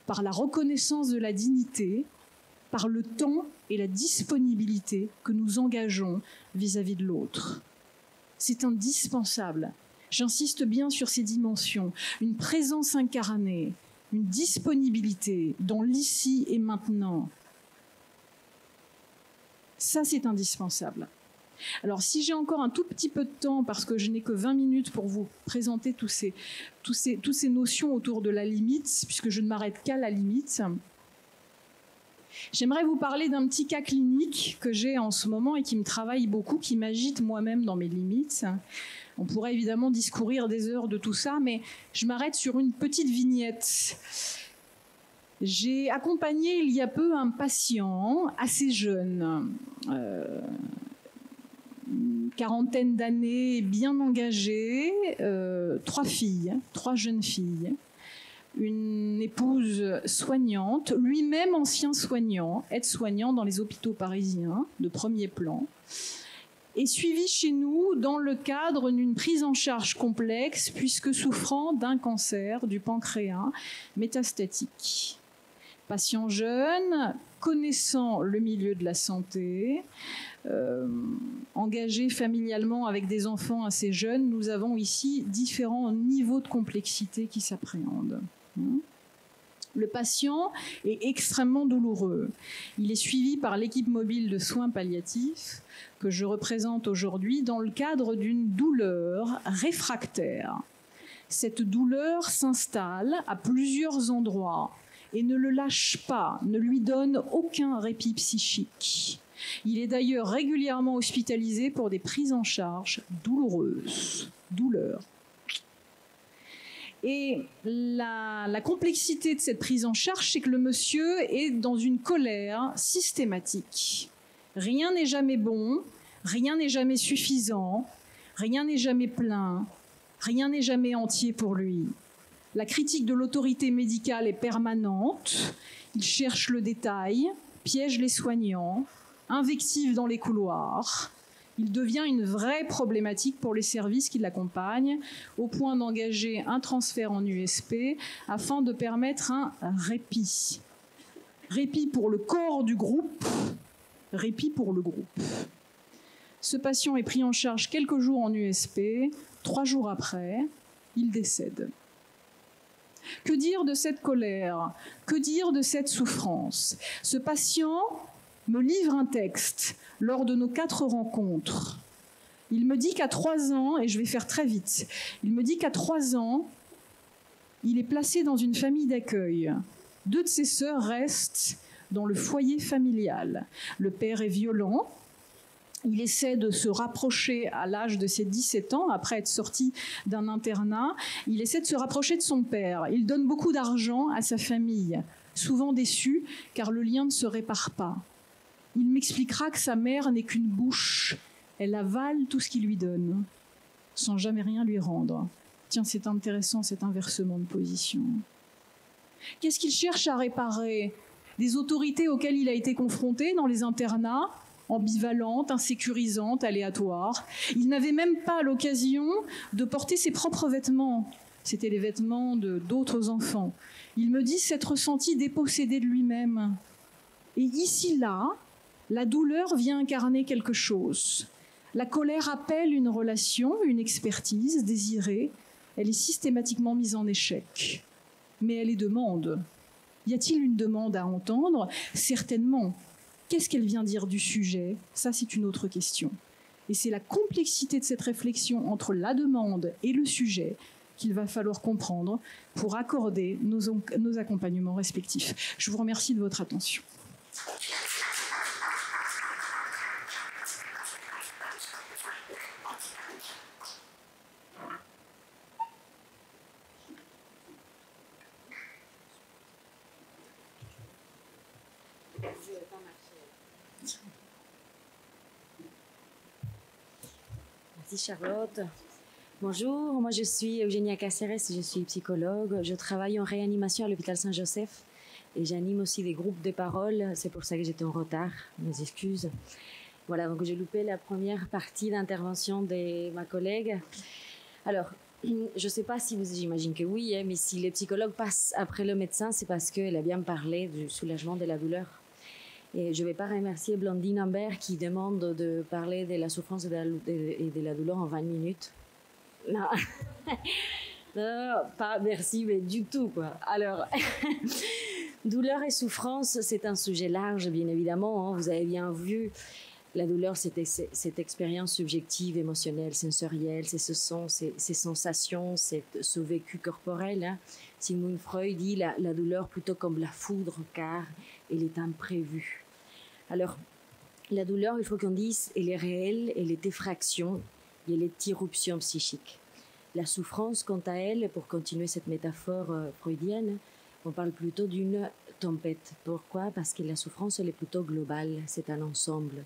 par la reconnaissance de la dignité, par le temps et la disponibilité que nous engageons vis-à-vis de l'autre. C'est indispensable. J'insiste bien sur ces dimensions. Une présence incarnée, une disponibilité dans l'ici et maintenant. Ça, c'est indispensable. Alors, si j'ai encore un tout petit peu de temps, parce que je n'ai que 20 minutes pour vous présenter toutes ces notions autour de la limite, puisque je ne m'arrête qu'à la limite, j'aimerais vous parler d'un petit cas clinique que j'ai en ce moment et qui me travaille beaucoup, qui m'agite moi-même dans mes limites. On pourrait évidemment discourir des heures de tout ça, mais je m'arrête sur une petite vignette. J'ai accompagné il y a peu un patient assez jeune, une quarantaine d'années, bien engagé, 3 filles, 3 jeunes filles, une épouse soignante, lui-même ancien soignant, aide-soignant dans les hôpitaux parisiens de premier plan, et suivi chez nous dans le cadre d'une prise en charge complexe puisque souffrant d'un cancer du pancréas métastatique. Patient jeune, connaissant le milieu de la santé, engagé familialement avec des enfants assez jeunes, nous avons ici différents niveaux de complexité qui s'appréhendent. Le patient est extrêmement douloureux. Il est suivi par l'équipe mobile de soins palliatifs que je représente aujourd'hui dans le cadre d'une douleur réfractaire. Cette douleur s'installe à plusieurs endroits et ne le lâche pas, ne lui donne aucun répit psychique. Il est d'ailleurs régulièrement hospitalisé pour des prises en charge douloureuses. Douleur. Et la complexité de cette prise en charge, c'est que le monsieur est dans une colère systématique. Rien n'est jamais bon, rien n'est jamais suffisant, rien n'est jamais plein, rien n'est jamais entier pour lui. La critique de l'autorité médicale est permanente. Il cherche le détail, piège les soignants, invective dans les couloirs. Il devient une vraie problématique pour les services qui l'accompagnent, au point d'engager un transfert en USP afin de permettre un répit. Répit pour le corps du groupe, répit pour le groupe. Ce patient est pris en charge quelques jours en USP. 3 jours après, il décède. Que dire de cette colère? Que dire de cette souffrance? Ce patient me livre un texte lors de nos 4 rencontres. Il me dit qu'à 3 ans, et je vais faire très vite, il me dit qu'à 3 ans, il est placé dans une famille d'accueil. 2 de ses sœurs restent dans le foyer familial. Le père est violent. Il essaie de se rapprocher à l'âge de ses 17 ans, après être sorti d'un internat. Il essaie de se rapprocher de son père. Il donne beaucoup d'argent à sa famille, souvent déçu, car le lien ne se répare pas. Il m'expliquera que sa mère n'est qu'une bouche. Elle avale tout ce qu'il lui donne, sans jamais rien lui rendre. Tiens, c'est intéressant cet inversement de position. Qu'est-ce qu'il cherche à réparer? Des autorités auxquelles il a été confronté dans les internats, ambivalentes, insécurisantes, aléatoires. Il n'avait même pas l'occasion de porter ses propres vêtements. C'était les vêtements d'autres enfants. Il me dit s'être senti dépossédé de lui-même. Et ici, là, la douleur vient incarner quelque chose. La colère appelle une relation, une expertise désirée. Elle est systématiquement mise en échec. Mais elle est demande. Y a-t-il une demande à entendre? Certainement. Qu'est-ce qu'elle vient dire du sujet? Ça, c'est une autre question. Et c'est la complexité de cette réflexion entre la demande et le sujet qu'il va falloir comprendre pour accorder nos accompagnements respectifs. Je vous remercie de votre attention. Merci Charlotte. Bonjour, moi je suis Eugénia Caceres, je suis psychologue. Je travaille en réanimation à l'hôpital Saint-Joseph et j'anime aussi des groupes de parole. C'est pour ça que j'étais en retard, mes excuses. Voilà, donc j'ai loupé la première partie d'intervention de ma collègue. Alors, je ne sais pas si j'imagine que oui, mais si les psychologues passent après le médecin, c'est parce qu'elle a bien parlé du soulagement de la douleur. Et je ne vais pas remercier Blandine Ambert qui demande de parler de la souffrance et de la douleur en 20 minutes. Non, non, pas merci, mais du tout, quoi. Alors, douleur et souffrance, c'est un sujet large, bien évidemment, hein, vous avez bien vu. La douleur, c'est cette expérience subjective, émotionnelle, sensorielle, c'est ce son, ces sensations, ce vécu corporel. Hein. Sigmund Freud dit la douleur plutôt comme la foudre, car elle est imprévue. Alors, la douleur, il faut qu'on dise, elle est réelle, elle est effraction, et elle est irruption psychique. La souffrance, quant à elle, pour continuer cette métaphore freudienne, on parle plutôt d'une tempête. Pourquoi? Parce que la souffrance, elle est plutôt globale, c'est un ensemble.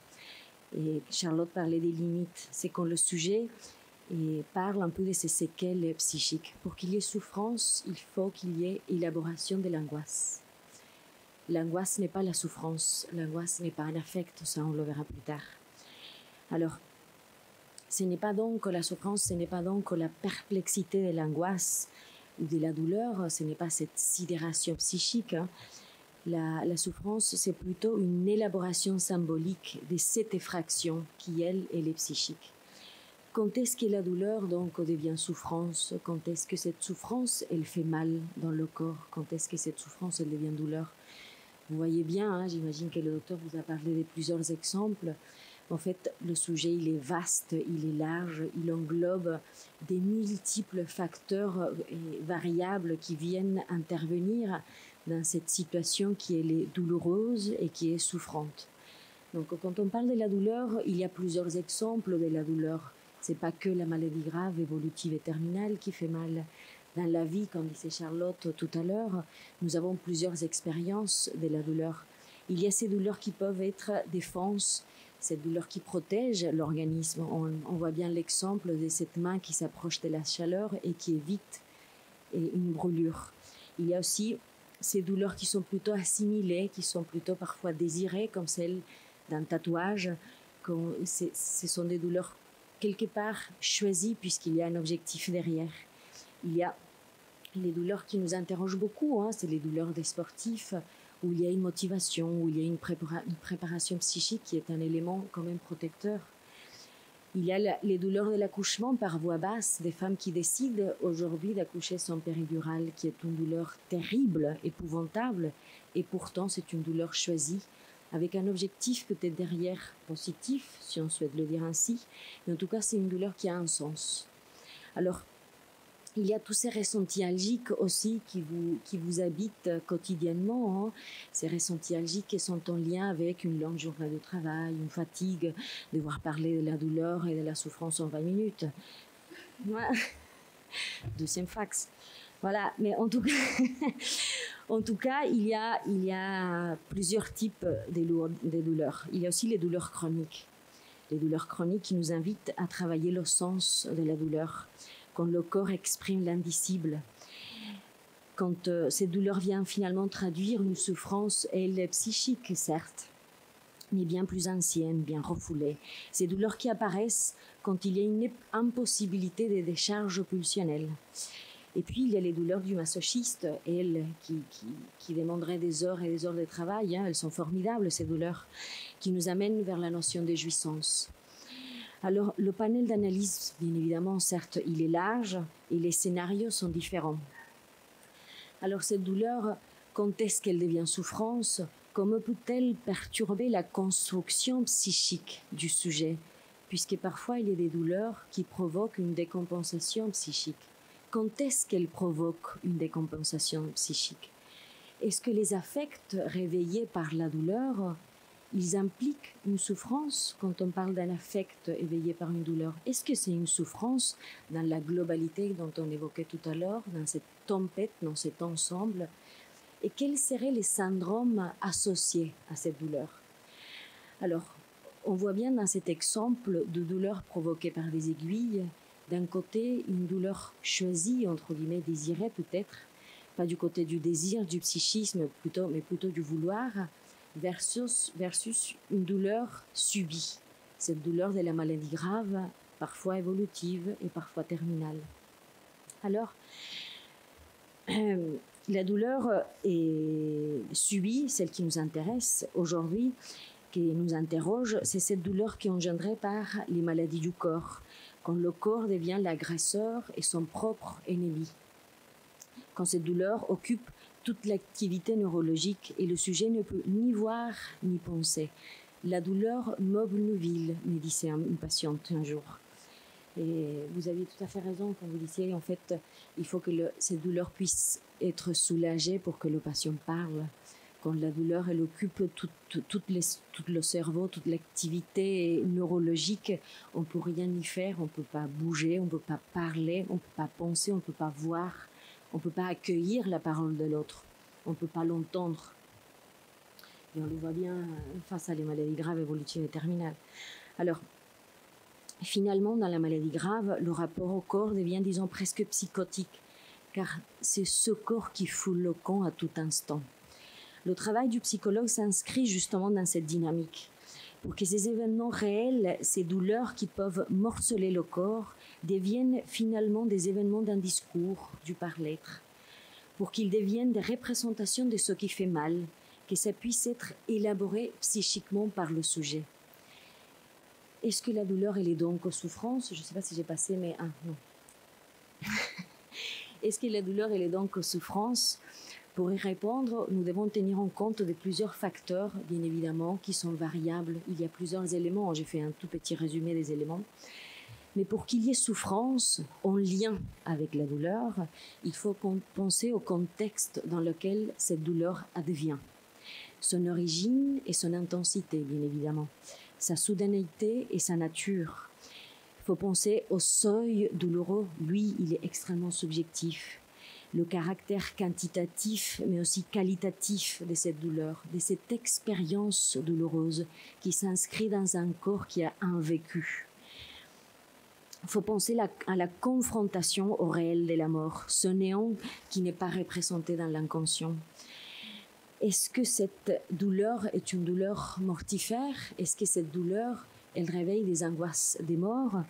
Et Charlotte parlait des limites. C'est quand le sujet parle un peu de ses séquelles psychiques. Pour qu'il y ait souffrance, il faut qu'il y ait élaboration de l'angoisse. L'angoisse n'est pas la souffrance, l'angoisse n'est pas un affect, ça on le verra plus tard. Alors, ce n'est pas donc la souffrance, ce n'est pas donc la perplexité de l'angoisse ou de la douleur, ce n'est pas cette sidération psychique. Hein. La souffrance, c'est plutôt une élaboration symbolique de cette effraction qui, elle est psychique. Quand est-ce que la douleur donc devient souffrance? Quand est-ce que cette souffrance, elle fait mal dans le corps? Quand est-ce que cette souffrance, elle devient douleur? Vous voyez bien, hein, j'imagine que le docteur vous a parlé de plusieurs exemples. En fait, le sujet, il est vaste, il est large, il englobe des multiples facteurs et variables qui viennent intervenir dans cette situation qui est douloureuse et qui est souffrante. Donc, quand on parle de la douleur, il y a plusieurs exemples de la douleur. C'est pas que la maladie grave, évolutive et terminale qui fait mal. Dans la vie, comme disait Charlotte tout à l'heure, nous avons plusieurs expériences de la douleur. Il y a ces douleurs qui peuvent être défense, cette douleur qui protège l'organisme. On voit bien l'exemple de cette main qui s'approche de la chaleur et qui évite une brûlure. Il y a aussi ces douleurs qui sont plutôt assimilées, qui sont plutôt parfois désirées, comme celle d'un tatouage. Ce sont des douleurs quelque part choisies puisqu'il y a un objectif derrière. Il y a les douleurs qui nous interrogent beaucoup, hein, c'est les douleurs des sportifs, où il y a une motivation, où il y a une préparation psychique qui est un élément quand même protecteur. Il y a les douleurs de l'accouchement par voie basse, des femmes qui décident aujourd'hui d'accoucher sans péridurale, qui est une douleur terrible, épouvantable, et pourtant c'est une douleur choisie, avec un objectif peut-être derrière positif, si on souhaite le dire ainsi, mais en tout cas c'est une douleur qui a un sens. Alors, il y a tous ces ressentis algiques aussi qui vous habitent quotidiennement. Hein. Ces ressentis algiques qui sont en lien avec une longue journée de travail, une fatigue, devoir parler de la douleur et de la souffrance en 20 minutes. Voilà. Deuxième fax. Voilà, mais en tout cas, il y a plusieurs types de douleurs. Il y a aussi les douleurs chroniques. Les douleurs chroniques qui nous invitent à travailler le sens de la douleur. Quand le corps exprime l'indicible, quand cette douleur vient finalement traduire une souffrance, elle psychique certes, mais bien plus ancienne, bien refoulée. Ces douleurs qui apparaissent quand il y a une impossibilité de décharge pulsionnelle. Et puis il y a les douleurs du masochiste, elles qui demanderaient des heures et des heures de travail, hein, elles sont formidables ces douleurs, qui nous amènent vers la notion de jouissance. Alors, le panel d'analyse, bien évidemment, certes, il est large et les scénarios sont différents. Alors, cette douleur, quand est-ce qu'elle devient souffrance? Comment peut-elle perturber la construction psychique du sujet? Puisque parfois, il y a des douleurs qui provoquent une décompensation psychique. Quand est-ce qu'elle provoque une décompensation psychique? Est-ce que les affects réveillés par la douleur, ils impliquent une souffrance quand on parle d'un affect éveillé par une douleur? Est-ce que c'est une souffrance dans la globalité dont on évoquait tout à l'heure, dans cette tempête, dans cet ensemble? Et quels seraient les syndromes associés à cette douleur? Alors, on voit bien dans cet exemple de douleur provoquée par des aiguilles, d'un côté, une douleur choisie, entre guillemets, désirée peut-être, pas du côté du désir, du psychisme, mais plutôt du vouloir, versus une douleur subie, cette douleur de la maladie grave, parfois évolutive et parfois terminale. Alors, la douleur est subie, celle qui nous intéresse aujourd'hui, qui nous interroge, c'est cette douleur qui est engendrée par les maladies du corps, quand le corps devient l'agresseur et son propre ennemi. Quand cette douleur occupe toute l'activité neurologique et le sujet ne peut ni voir ni penser. La douleur meuble nos villes, me disait une patiente un jour. Et vous aviez tout à fait raison quand vous disiez, en fait, il faut que cette douleur puisse être soulagée pour que le patient parle. Quand la douleur, elle occupe tout le cerveau, toute l'activité neurologique, on ne peut rien y faire, on ne peut pas bouger, on ne peut pas parler, on ne peut pas penser, on ne peut pas voir, on ne peut pas accueillir la parole de l'autre, on ne peut pas l'entendre. Et on le voit bien face à les maladies graves, évolutives et terminales. Alors, finalement, dans la maladie grave, le rapport au corps devient, disons, presque psychotique, car c'est ce corps qui fout le camp à tout instant. Le travail du psychologue s'inscrit justement dans cette dynamique, pour que ces événements réels, ces douleurs qui peuvent morceler le corps, deviennent finalement des événements d'un discours, du par-l'être, pour qu'ils deviennent des représentations de ce qui fait mal, que ça puisse être élaboré psychiquement par le sujet. Est-ce que la douleur, elle est donc aux souffrances? Je ne sais pas si j'ai passé, mais non. Est-ce que la douleur, elle est donc aux souffrances? Pour y répondre, nous devons tenir en compte de plusieurs facteurs, bien évidemment, qui sont variables. Il y a plusieurs éléments. J'ai fait un tout petit résumé des éléments. Mais pour qu'il y ait souffrance en lien avec la douleur, il faut penser au contexte dans lequel cette douleur advient. Son origine et son intensité, bien évidemment. Sa soudaineté et sa nature. Il faut penser au seuil douloureux. Lui, il est extrêmement subjectif. Le caractère quantitatif, mais aussi qualitatif de cette douleur, de cette expérience douloureuse qui s'inscrit dans un corps qui a un vécu. Il faut penser à la confrontation au réel de la mort, ce néant qui n'est pas représenté dans l'inconscient. Est-ce que cette douleur est une douleur mortifère? Est-ce que cette douleur, elle réveille des angoisses des morts?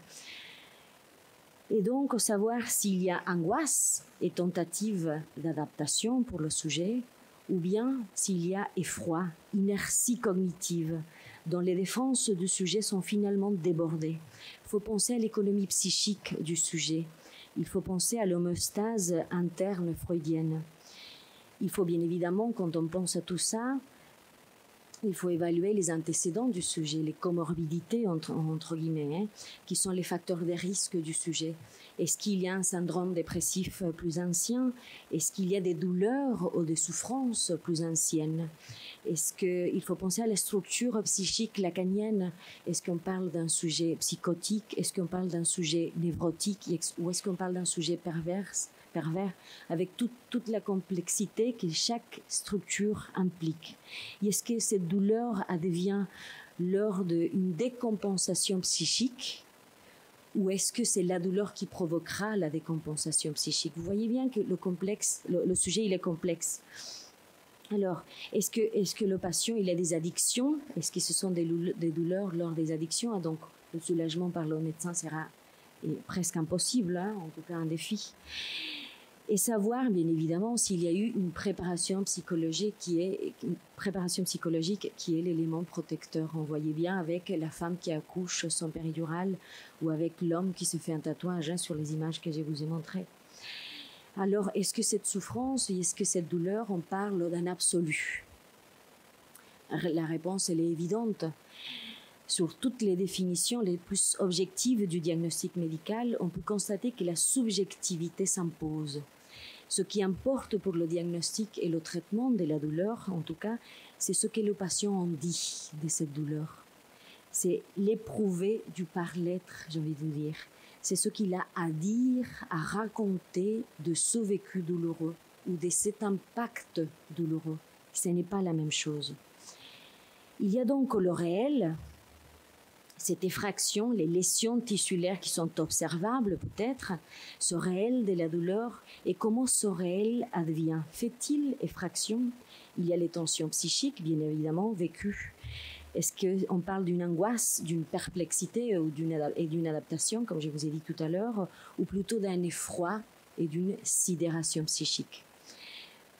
Et donc, savoir s'il y a angoisse et tentative d'adaptation pour le sujet, ou bien s'il y a effroi, inertie cognitive, dont les défenses du sujet sont finalement débordées. Il faut penser à l'économie psychique du sujet. Il faut penser à l'homéostase interne freudienne. Il faut bien évidemment, quand on pense à tout ça, il faut évaluer les antécédents du sujet, les comorbidités entre guillemets, qui sont les facteurs de risque du sujet. Est-ce qu'il y a un syndrome dépressif plus ancien? Est-ce qu'il y a des douleurs ou des souffrances plus anciennes? Est-ce qu'il faut penser à la structure psychique lacanienne? Est-ce qu'on parle d'un sujet psychotique? Est-ce qu'on parle d'un sujet névrotique? Ou est-ce qu'on parle d'un sujet pervers, avec toute la complexité que chaque structure implique? Et est-ce que cette douleur advient lors d'une décompensation psychique, ou est-ce que c'est la douleur qui provoquera la décompensation psychique? Vous voyez bien que le sujet il est complexe. Alors, est-ce que le patient il a des addictions? Est-ce que ce sont des douleurs lors des addictions? Donc, le soulagement par le médecin sera presque impossible, en tout cas un défi. Et savoir, bien évidemment, s'il y a eu une préparation psychologique qui est l'élément protecteur. On voyait bien avec la femme qui accouche sans péridurale ou avec l'homme qui se fait un tatouage sur les images que je vous ai montrées. Alors, est-ce que cette souffrance, est-ce que cette douleur, on parle d'un absolu? La réponse, elle est évidente. Sur toutes les définitions les plus objectives du diagnostic médical, on peut constater que la subjectivité s'impose. Ce qui importe pour le diagnostic et le traitement de la douleur, en tout cas, c'est ce que le patient en dit de cette douleur. C'est l'éprouvé du par-l'être, j'ai envie de vous dire. C'est ce qu'il a à dire, à raconter de ce vécu douloureux ou de cet impact douloureux. Ce n'est pas la même chose. Il y a donc le réel, cette effraction, les lésions tissulaires qui sont observables peut-être, ce réel de la douleur, et comment ce réel advient. Fait-il effraction? Il y a les tensions psychiques, bien évidemment, vécues. Est-ce qu'on parle d'une angoisse, d'une perplexité ou d'une adaptation, comme je vous ai dit tout à l'heure, ou plutôt d'un effroi et d'une sidération psychique?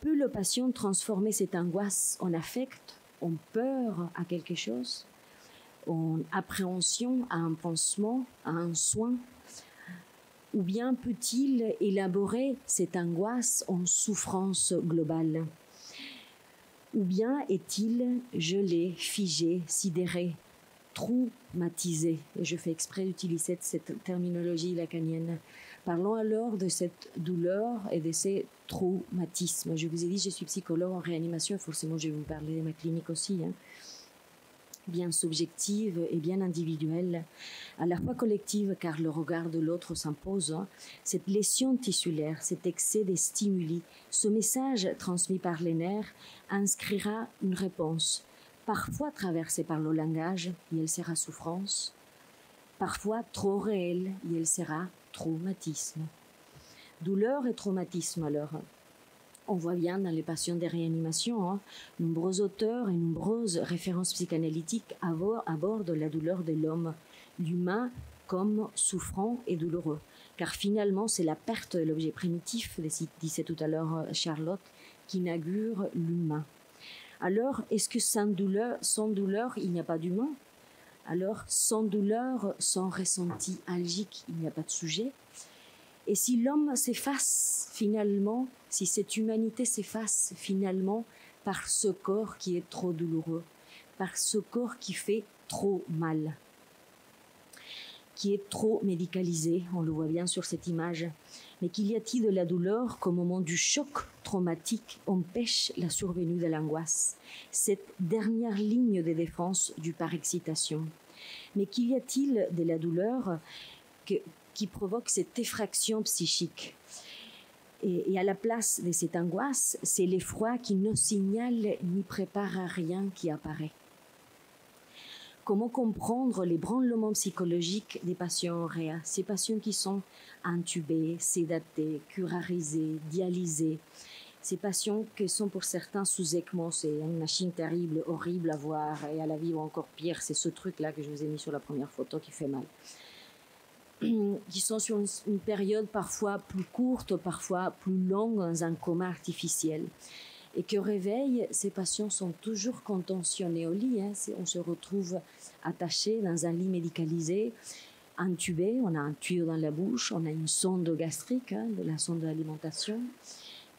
Peut le patient transformer cette angoisse en affect, en peur à quelque chose, en appréhension à un pansement, à un soin? Ou bien peut-il élaborer cette angoisse en souffrance globale? Ou bien est-il gelé, figé, sidéré, traumatisé? Et je fais exprès d'utiliser cette terminologie lacanienne. Parlons alors de cette douleur et de ces traumatismes. Je vous ai dit, je suis psychologue en réanimation, forcément je vais vous parler de ma clinique aussi, bien subjective et bien individuelle, à la fois collective car le regard de l'autre s'impose. Cette lésion tissulaire, cet excès de stimuli, ce message transmis par les nerfs inscrira une réponse, parfois traversée par le langage, et elle sera souffrance, parfois trop réelle, et elle sera traumatisme. Douleur et traumatisme alors. On voit bien dans les patients de réanimation, nombreux auteurs et nombreuses références psychanalytiques abordent la douleur de l'homme, l'humain comme souffrant et douloureux. Car finalement, c'est la perte de l'objet primitif, disait tout à l'heure Charlotte, qui inaugure l'humain. Alors, est-ce que sans douleur, il n'y a pas d'humain? Alors, sans douleur, sans ressenti algique, il n'y a pas de sujet? Et si l'homme s'efface finalement, si cette humanité s'efface finalement par ce corps qui est trop douloureux, par ce corps qui fait trop mal, qui est trop médicalisé, on le voit bien sur cette image, mais qu'il y a-t-il de la douleur qu'au moment du choc traumatique empêche la survenue de l'angoisse, cette dernière ligne de défense du par excitation? Mais qu'il y a-t-il de la douleur qui provoque cette effraction psychique? Et à la place de cette angoisse, c'est l'effroi qui ne signale ni prépare à rien qui apparaît. Comment comprendre les branlements psychologiques des patients en réa, ces patients qui sont intubés, sédatés, curarisés, dialysés, ces patients qui sont pour certains sous ECMO, c'est une machine terrible, horrible à voir, et à la vivre encore pire, c'est ce truc-là que je vous ai mis sur la première photo qui fait mal. Qui sont sur une période parfois plus courte, parfois plus longue, dans un coma artificiel. Et qu'au réveil, ces patients sont toujours contentionnés au lit. On se retrouve attaché dans un lit médicalisé, intubé, on a un tuyau dans la bouche, on a une sonde gastrique, de la sonde d'alimentation,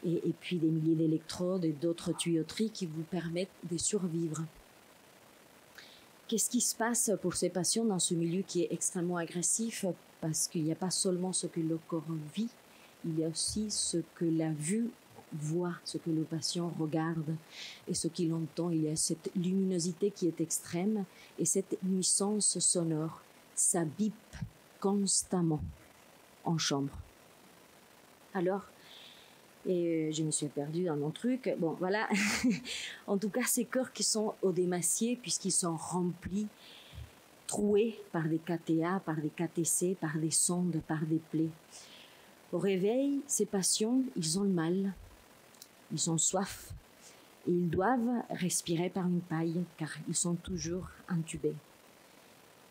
et puis des milliers d'électrodes et d'autres tuyauteries qui vous permettent de survivre. Qu'est-ce qui se passe pour ces patients dans ce milieu qui est extrêmement agressif? Parce qu'il n'y a pas seulement ce que le corps vit, il y a aussi ce que la vue voit, ce que le patient regarde et ce qu'il entend. Il y a cette luminosité qui est extrême et cette nuisance sonore. Ça bip constamment en chambre. Alors, et je me suis perdue dans mon truc. Bon, voilà. En tout cas, ces corps qui sont odémaciés puisqu'ils sont remplis, troués par des KTA, par des KTC, par des sondes, par des plaies. Au réveil, ces patients, ils ont le mal, ils ont soif et ils doivent respirer par une paille car ils sont toujours intubés.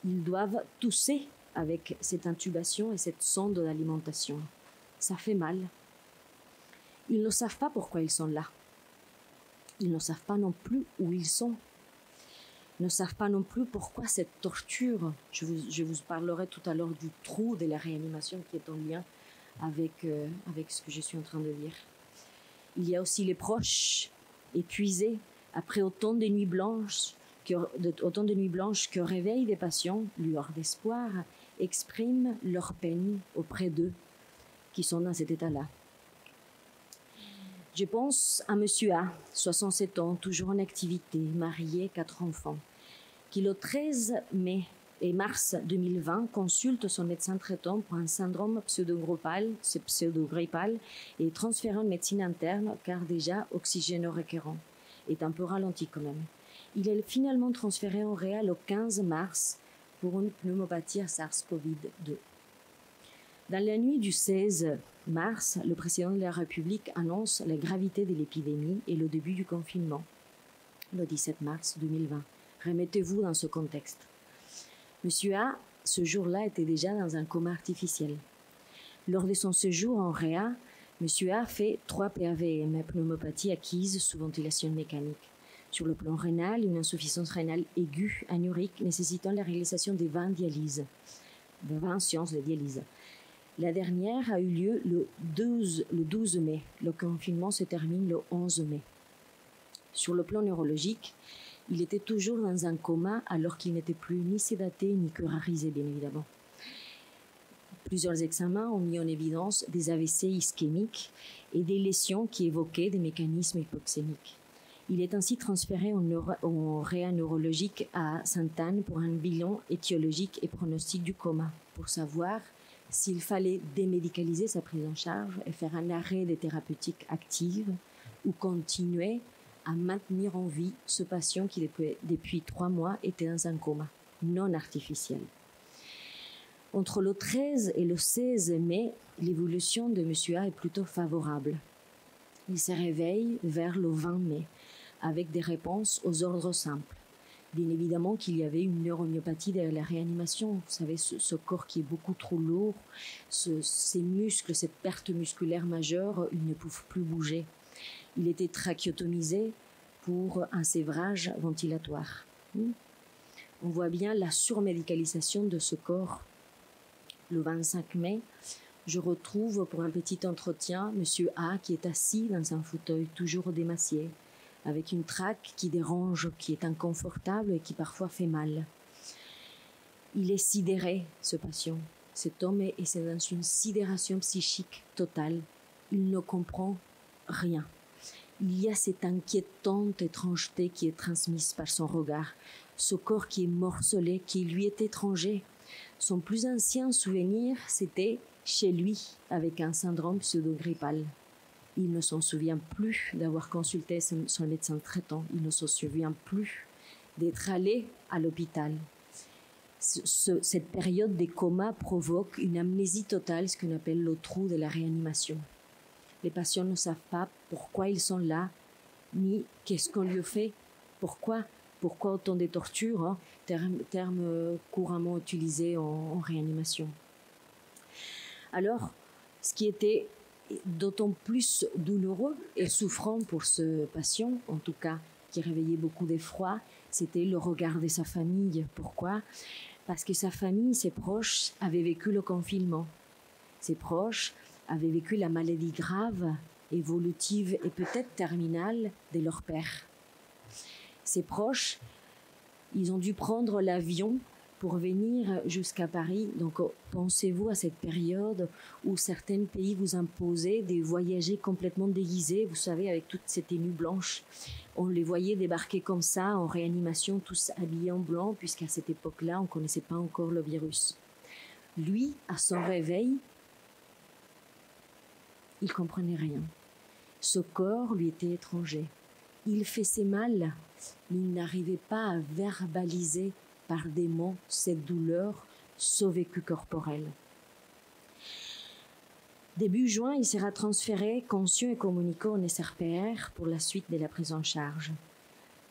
Ils doivent tousser avec cette intubation et cette sonde d'alimentation. Ça fait mal. Ils ne savent pas pourquoi ils sont là. Ils ne savent pas non plus où ils sont. Ils ne savent pas non plus pourquoi cette torture. Je vous parlerai tout à l'heure du trou de la réanimation qui est en lien avec ce que je suis en train de dire. Il y a aussi les proches épuisés après autant de nuits blanches que réveil des patients, lueur d'espoir, expriment leur peine auprès d'eux qui sont dans cet état-là. Je pense à Monsieur A, 67 ans, toujours en activité, marié, 4 enfants, qui le 13 mai et mars 2020 consulte son médecin traitant pour un syndrome pseudo-grippal et transféré en médecine interne car déjà oxygéno-requérant, est un peu ralenti quand même. Il est finalement transféré en réa le 15 mars pour une pneumopathie à SARS-CoV-2. Dans la nuit du 16 mars, le président de la République annonce la gravité de l'épidémie et le début du confinement, le 17 mars 2020. Remettez-vous dans ce contexte. Monsieur A, ce jour-là, était déjà dans un coma artificiel. Lors de son séjour en réa, Monsieur A fait 3 PAVM, pneumopathie acquise sous ventilation mécanique. Sur le plan rénal, une insuffisance rénale aiguë, anurique, nécessitant la réalisation de 20 dialyses, de 20 séances de dialyse. La dernière a eu lieu le 12 mai. Le confinement se termine le 11 mai. Sur le plan neurologique, il était toujours dans un coma alors qu'il n'était plus ni sédaté ni curarisé, bien évidemment. Plusieurs examens ont mis en évidence des AVC ischémiques et des lésions qui évoquaient des mécanismes hypoxémiques. Il est ainsi transféré en réa neurologique à Sainte-Anne pour un bilan étiologique et pronostic du coma, pour savoir s'il fallait démédicaliser sa prise en charge et faire un arrêt des thérapeutiques actives ou continuer à maintenir en vie ce patient qui depuis 3 mois était dans un coma non artificiel. Entre le 13 et le 16 mai, l'évolution de M. A est plutôt favorable. Il se réveille vers le 20 mai avec des réponses aux ordres simples. Bien évidemment qu'il y avait une neuromyopathie derrière la réanimation. Vous savez, ce corps qui est beaucoup trop lourd, ces muscles, cette perte musculaire majeure, ils ne peuvent plus bouger. Il était trachéotomisé pour un sévrage ventilatoire. On voit bien la surmédicalisation de ce corps. Le 25 mai, je retrouve pour un petit entretien M. A qui est assis dans un fauteuil toujours démacié, avec une trach qui dérange, qui est inconfortable et qui parfois fait mal. Il est sidéré, ce patient. Cet homme est dans une sidération psychique totale. Il ne comprend rien. Il y a cette inquiétante étrangeté qui est transmise par son regard. Ce corps qui est morcelé, qui lui est étranger. Son plus ancien souvenir, c'était chez lui, avec un syndrome pseudo-grippal. Il ne s'en souvient plus d'avoir consulté son médecin traitant. Il ne se souvient plus d'être allé à l'hôpital. Cette période des comas provoque une amnésie totale, ce qu'on appelle le trou de la réanimation. Les patients ne savent pas pourquoi ils sont là, ni qu'est-ce qu'on lui fait, pourquoi autant de tortures, hein, terme couramment utilisé en réanimation. Alors, ce qui était d'autant plus douloureux et souffrant pour ce patient, en tout cas qui réveillait beaucoup d'effroi, c'était le regard de sa famille. Pourquoi ? Parce que sa famille, ses proches, avaient vécu le confinement. Ses proches avaient vécu la maladie grave, évolutive et peut-être terminale de leur père. Ses proches, ils ont dû prendre l'avion pour venir jusqu'à Paris. Donc, pensez-vous à cette période où certains pays vous imposaient de voyager complètement déguisés, vous savez, avec toute cette tenue blanche. On les voyait débarquer comme ça, en réanimation, tous habillés en blanc, puisqu'à cette époque-là, on ne connaissait pas encore le virus. Lui, à son réveil, il ne comprenait rien. Ce corps lui était étranger. Il faisait mal, mais il n'arrivait pas à verbaliser par des mots cette douleur, ce vécu corporel. Début juin, il sera transféré conscient et communicant en SRPR pour la suite de la prise en charge.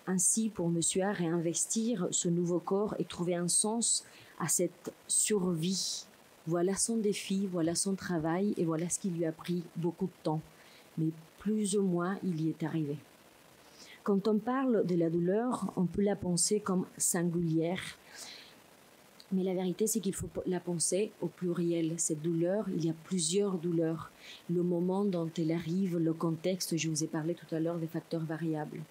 Ainsi, pour M. A, réinvestir ce nouveau corps et trouver un sens à cette survie. Voilà son défi, voilà son travail et voilà ce qui lui a pris beaucoup de temps. Mais plus ou moins, il y est arrivé. Quand on parle de la douleur, on peut la penser comme singulière. Mais la vérité, c'est qu'il faut la penser au pluriel. Cette douleur, il y a plusieurs douleurs. Le moment dont elle arrive, le contexte, je vous ai parlé tout à l'heure des facteurs variables.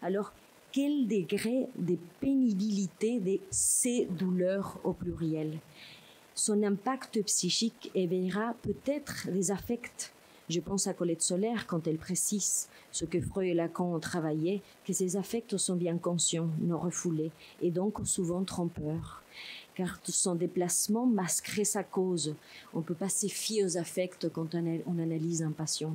Alors, quel degré de pénibilité de ces douleurs au pluriel ? Son impact psychique éveillera peut-être des affects. Je pense à Colette Soler quand elle précise ce que Freud et Lacan ont travaillé, que ces affects sont bien conscients, non refoulés, et donc souvent trompeurs. Car son déplacement masquerait sa cause. On ne peut pas se fier aux affects quand on analyse un patient.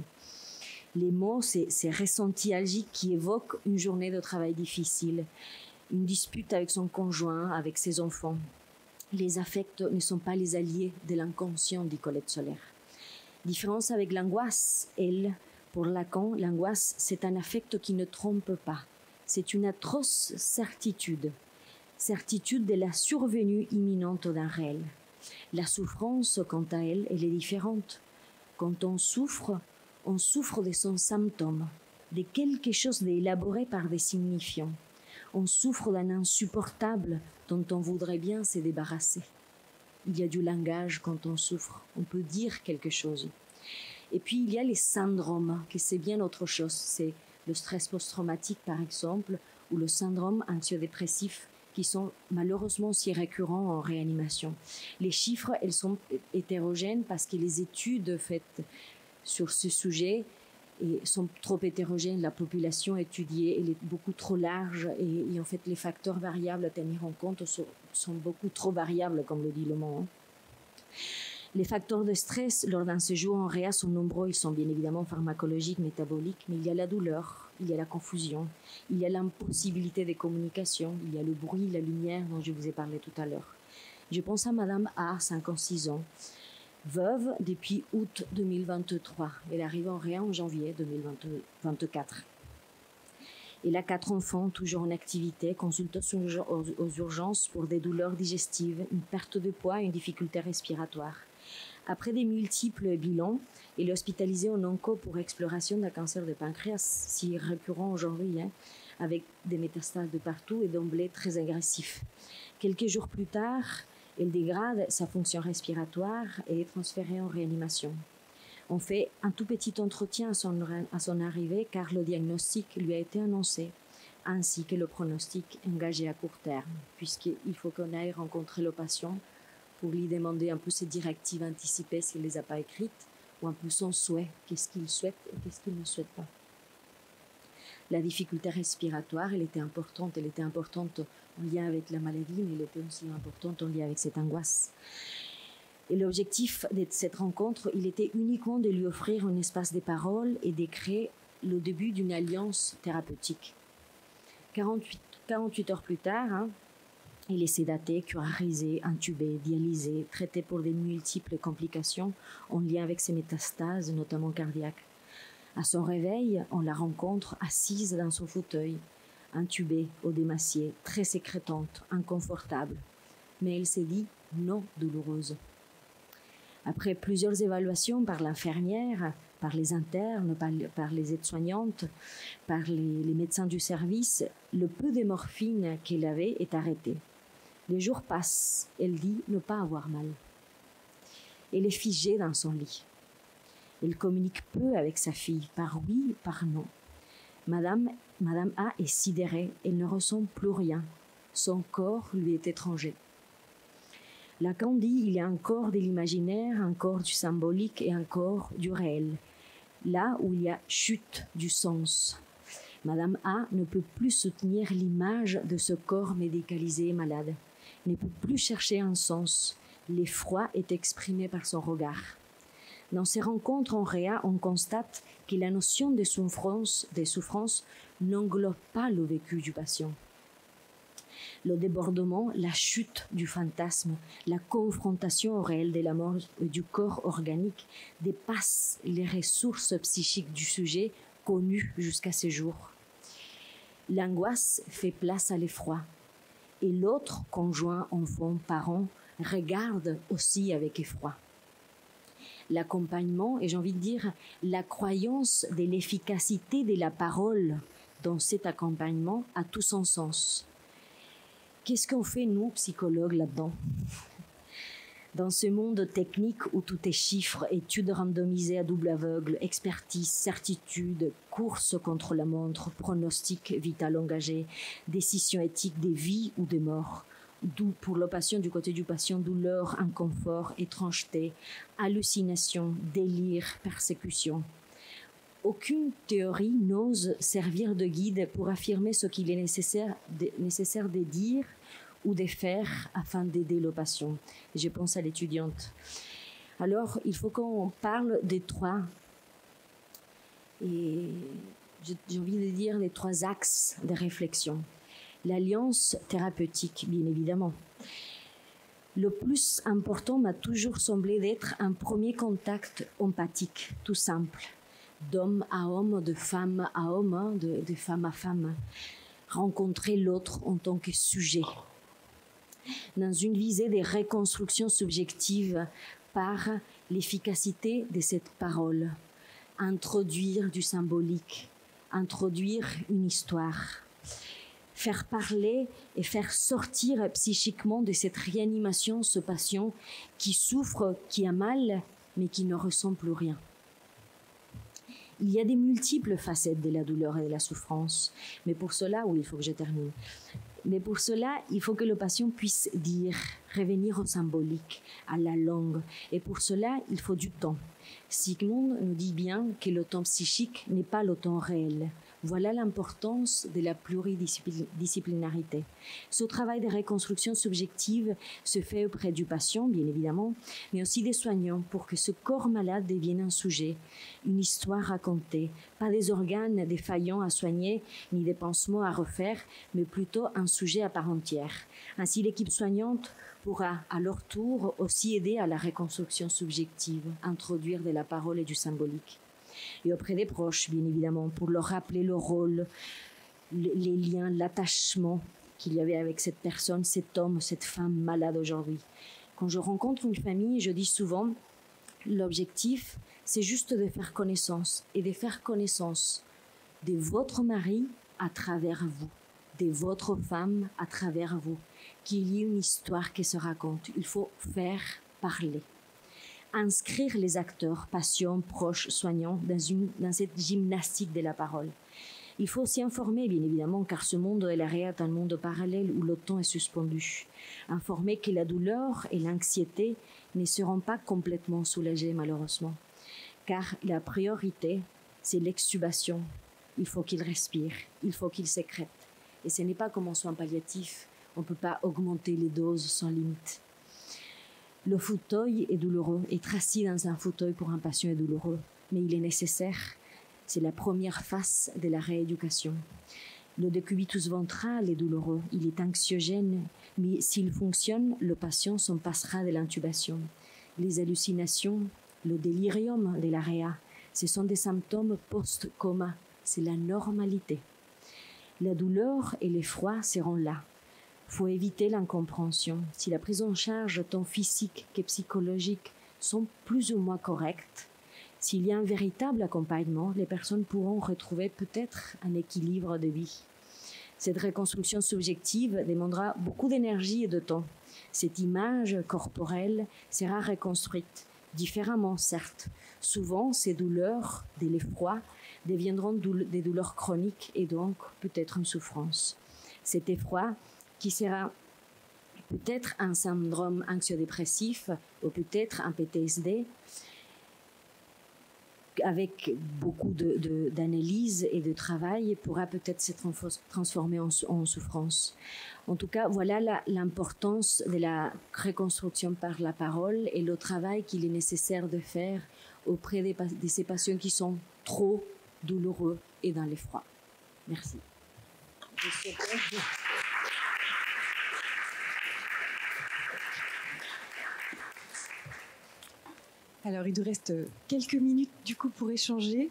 Les mots, c'est ces ressentis algiques qui évoquent une journée de travail difficile, une dispute avec son conjoint, avec ses enfants. Les affects ne sont pas les alliés de l'inconscient, dit Colette Soler. Différence avec l'angoisse, elle, pour Lacan, l'angoisse, c'est un affect qui ne trompe pas. C'est une atroce certitude. Certitude de la survenue imminente d'un réel. La souffrance, quant à elle, elle est différente. Quand on souffre de son symptôme, de quelque chose d'élaboré par des signifiants. On souffre d'un insupportable dont on voudrait bien se débarrasser. Il y a du langage quand on souffre, on peut dire quelque chose. Et puis il y a les syndromes, que c'est bien autre chose. C'est le stress post-traumatique par exemple, ou le syndrome anxio-dépressif, qui sont malheureusement si récurrents en réanimation. Les chiffres, elles sont hétérogènes parce que les études faites sur ce sujet sont trop hétérogènes. La population étudiée elle est beaucoup trop large et en fait les facteurs variables à tenir en compte sont beaucoup trop variables, comme le dit le mot. Les facteurs de stress lors d'un séjour en réa sont nombreux. Ils sont bien évidemment pharmacologiques, métaboliques, mais il y a la douleur, il y a la confusion, il y a l'impossibilité de communication, il y a le bruit, la lumière dont je vous ai parlé tout à l'heure. Je pense à Madame A, 56 ans, veuve depuis août 2023. Elle arrive en réa en janvier 2024. Elle a 4 enfants, toujours en activité, consultation aux urgences pour des douleurs digestives, une perte de poids et une difficulté respiratoire. Après des multiples bilans, elle est hospitalisée en onco pour exploration d'un cancer de pancréas, si récurrent aujourd'hui, avec des métastases de partout et d'emblée très agressif. Quelques jours plus tard, elle dégrade sa fonction respiratoire et est transférée en réanimation. On fait un tout petit entretien à son arrivée car le diagnostic lui a été annoncé, ainsi que le pronostic engagé à court terme, puisqu'il faut qu'on aille rencontrer le patient pour lui demander un peu ses directives anticipées s'il ne les a pas écrites, ou un peu son souhait, qu'est-ce qu'il souhaite et qu'est-ce qu'il ne souhaite pas. La difficulté respiratoire, elle était importante en lien avec la maladie, mais elle était aussi importante en lien avec cette angoisse. Et l'objectif de cette rencontre, il était uniquement de lui offrir un espace de parole et de créer le début d'une alliance thérapeutique. 48 heures plus tard, il est sédaté, curarisé, intubé, dialysé, traité pour des multiples complications en lien avec ses métastases, notamment cardiaques. À son réveil, on la rencontre assise dans son fauteuil, intubée, odémaciée, très sécrétante, inconfortable. Mais elle s'est dit non douloureuse. Après plusieurs évaluations par l'infirmière, par les internes, par les aides-soignantes, par les médecins du service, le peu de morphine qu'elle avait est arrêté. Les jours passent, elle dit ne pas avoir mal. Elle est figée dans son lit. Elle communique peu avec sa fille, par oui, par non. Madame A est sidérée, elle ne ressent plus rien. Son corps lui est étranger. Lacan dit il y a un corps de l'imaginaire, un corps du symbolique et un corps du réel. Là où il y a chute du sens. Madame A ne peut plus soutenir l'image de ce corps médicalisé et malade, ne peut plus chercher un sens. L'effroi est exprimé par son regard. Dans ces rencontres en réa, on constate que la notion de souffrance n'englobe pas le vécu du patient. Le débordement, la chute du fantasme, la confrontation au réel de la mort du corps organique dépassent les ressources psychiques du sujet connues jusqu'à ce jour. L'angoisse fait place à l'effroi et l'autre conjoint, enfant, parent regarde aussi avec effroi. L'accompagnement, et j'ai envie de dire la croyance de l'efficacité de la parole dans cet accompagnement a tout son sens. Qu'est-ce qu'on fait, nous, psychologues, là-dedans? Dans ce monde technique où tout est chiffres, études randomisées à double aveugle, expertise, certitude, course contre la montre, pronostic vital engagé, décision éthique des vies ou des morts, d'où pour le patient, du côté du patient, douleur, inconfort, étrangeté, hallucination, délire, persécution. Aucune théorie n'ose servir de guide pour affirmer ce qu'il est nécessaire de dire ou de faire afin d'aider le patient. Et je pense à l'étudiante. Alors, il faut qu'on parle des trois, et j'ai envie de dire les trois axes de réflexion. L'alliance thérapeutique, bien évidemment. Le plus important m'a toujours semblé d'être un premier contact empathique, tout simple. D'homme à homme, de femme à homme, de femme à femme. Rencontrer l'autre en tant que sujet. Dans une visée de reconstruction subjective par l'efficacité de cette parole. Introduire du symbolique, introduire une histoire. Faire parler et faire sortir psychiquement de cette réanimation ce patient qui souffre, qui a mal, mais qui ne ressent plus rien. Il y a des multiples facettes de la douleur et de la souffrance. Mais pour cela, oui, il faut que je termine. Mais pour cela, il faut que le patient puisse dire, revenir au symbolique, à la langue. Et pour cela, il faut du temps. Sigmund nous dit bien que le temps psychique n'est pas le temps réel. Voilà l'importance de la pluridisciplinarité. Ce travail de reconstruction subjective se fait auprès du patient, bien évidemment, mais aussi des soignants pour que ce corps malade devienne un sujet, une histoire racontée, pas des organes défaillants à soigner, ni des pansements à refaire, mais plutôt un sujet à part entière. Ainsi, l'équipe soignante pourra à leur tour aussi aider à la reconstruction subjective, introduire de la parole et du symbolique. Et auprès des proches, bien évidemment, pour leur rappeler le rôle, les liens, l'attachement qu'il y avait avec cette personne, cet homme, cette femme malade aujourd'hui. Quand je rencontre une famille, je dis souvent, l'objectif, c'est juste de faire connaissance, et de faire connaissance de votre mari à travers vous, de votre femme à travers vous, qu'il y ait une histoire qui se raconte. Il faut faire parler. Inscrire les acteurs, patients, proches, soignants dans cette gymnastique de la parole. Il faut aussi informer, bien évidemment, car ce monde de l'arrêt est un monde parallèle où le temps est suspendu. Informer que la douleur et l'anxiété ne seront pas complètement soulagées, malheureusement. Car la priorité, c'est l'extubation. Il faut qu'il respire, il faut qu'il sécrète. Et ce n'est pas comme en soins palliatifs, on ne peut pas augmenter les doses sans limite. Le fauteuil est douloureux. Être assis dans un fauteuil pour un patient est douloureux, mais il est nécessaire. C'est la première phase de la rééducation. Le décubitus ventral est douloureux, il est anxiogène, mais s'il fonctionne, le patient s'en passera de l'intubation. Les hallucinations, le délirium de l'AREA, ce sont des symptômes post-coma, c'est la normalité. La douleur et l'effroi seront là. Il faut éviter l'incompréhension. Si la prise en charge tant physique que psychologique sont plus ou moins correctes, s'il y a un véritable accompagnement, les personnes pourront retrouver peut-être un équilibre de vie. Cette reconstruction subjective demandera beaucoup d'énergie et de temps. Cette image corporelle sera reconstruite, différemment certes. Souvent, ces douleurs de l'effroi deviendront des douleurs chroniques et donc peut-être une souffrance. Cet effroi qui sera peut-être un syndrome anxio-dépressif ou peut-être un PTSD, avec beaucoup d'analyse et de travail, pourra peut-être se transformer en souffrance. En tout cas, voilà l'importance de la reconstruction par la parole et le travail qu'il est nécessaire de faire auprès de ces patients qui sont trop douloureux et dans l'effroi. Merci. Alors, il nous reste quelques minutes du coup pour échanger.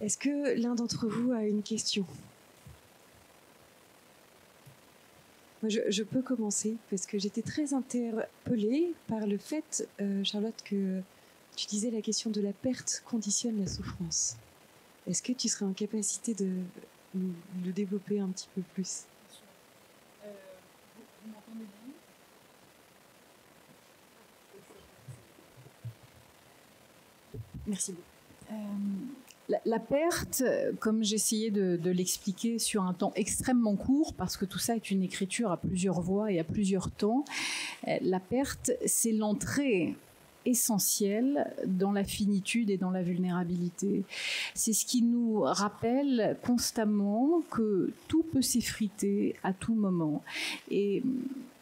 Est-ce que l'un d'entre vous a une question ? Moi, je peux commencer parce que j'étais très interpellée par le fait, Charlotte, que tu disais la question de la perte conditionne la souffrance. Est-ce que tu serais en capacité de le développer un petit peu plus ? Vous m'entendez bien ? Merci beaucoup. La perte, comme j'essayais de l'expliquer sur un temps extrêmement court, parce que tout ça est une écriture à plusieurs voix et à plusieurs temps, la perte, c'est l'entrée essentielle dans la finitude et dans la vulnérabilité. C'est ce qui nous rappelle constamment que tout peut s'effriter à tout moment. Et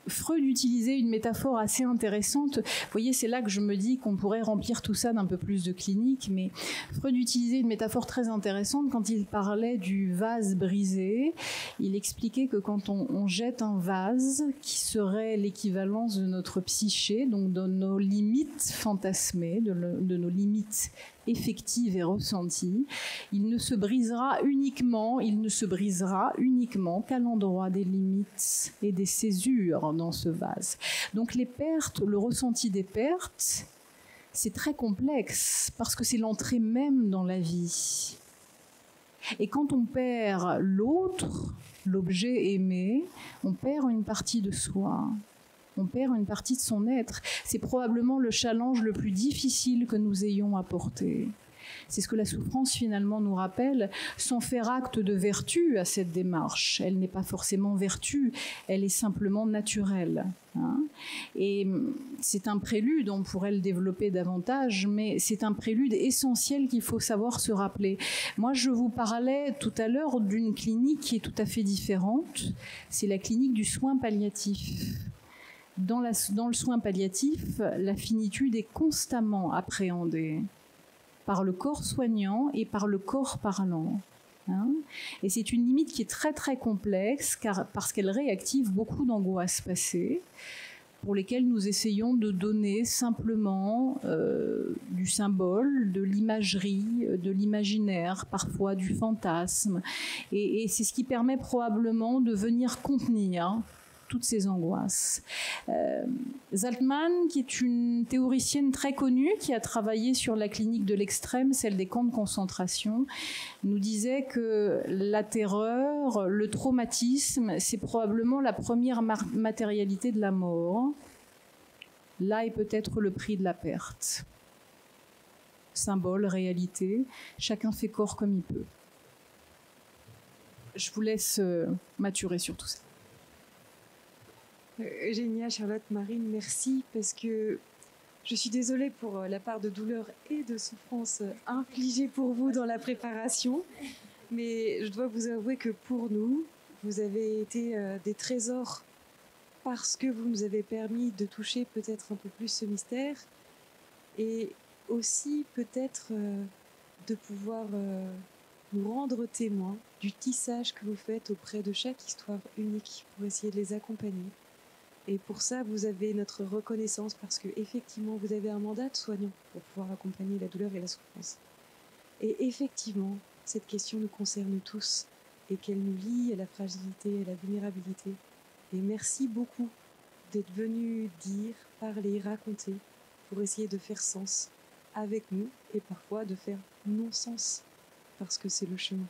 Freud utilisait une métaphore assez intéressante. Vous voyez, c'est là que je me dis qu'on pourrait remplir tout ça d'un peu plus de clinique, mais Freud utilisait une métaphore très intéressante quand il parlait du vase brisé. Il expliquait que quand on jette un vase, qui serait l'équivalence de notre psyché, donc de nos limites fantasmées, de nos limites effective et ressentie, il ne se brisera uniquement qu'à l'endroit des limites et des césures dans ce vase. Donc les pertes, le ressenti des pertes, c'est très complexe parce que c'est l'entrée même dans la vie. Et quand on perd l'autre, l'objet aimé, on perd une partie de soi. On perd une partie de son être. C'est probablement le challenge le plus difficile que nous ayons à porter. C'est ce que la souffrance finalement nous rappelle, sans faire acte de vertu à cette démarche. Elle n'est pas forcément vertu, elle est simplement naturelle. Et c'est un prélude, on pourrait le développer davantage, mais c'est un prélude essentiel qu'il faut savoir se rappeler. Moi, je vous parlais tout à l'heure d'une clinique qui est tout à fait différente, c'est la clinique du soin palliatif. Dans le soin palliatif, la finitude est constamment appréhendée par le corps soignant et par le corps parlant. Et c'est une limite qui est très très complexe parce qu'elle réactive beaucoup d'angoisses passées pour lesquelles nous essayons de donner simplement du symbole, de l'imagerie, de l'imaginaire, parfois du fantasme. Et c'est ce qui permet probablement de venir contenir toutes ces angoisses. Zaltman, qui est une théoricienne très connue, qui a travaillé sur la clinique de l'extrême, celle des camps de concentration, nous disait que la terreur, le traumatisme, c'est probablement la première matérialité de la mort. Là est peut-être le prix de la perte. Symbole, réalité, chacun fait corps comme il peut. Je vous laisse maturer sur tout ça. Eugénia, Charlotte, Marine, merci, parce que je suis désolée pour la part de douleur et de souffrance infligée pour vous dans la préparation, mais je dois vous avouer que pour nous, vous avez été des trésors parce que vous nous avez permis de toucher peut-être un peu plus ce mystère et aussi peut-être de pouvoir nous rendre témoins du tissage que vous faites auprès de chaque histoire unique pour essayer de les accompagner. Et pour ça, vous avez notre reconnaissance parce que effectivement, vous avez un mandat de soignant pour pouvoir accompagner la douleur et la souffrance. Et effectivement, cette question nous concerne tous et qu'elle nous lie à la fragilité et à la vulnérabilité. Et merci beaucoup d'être venu dire, parler, raconter pour essayer de faire sens avec nous et parfois de faire non-sens parce que c'est le chemin.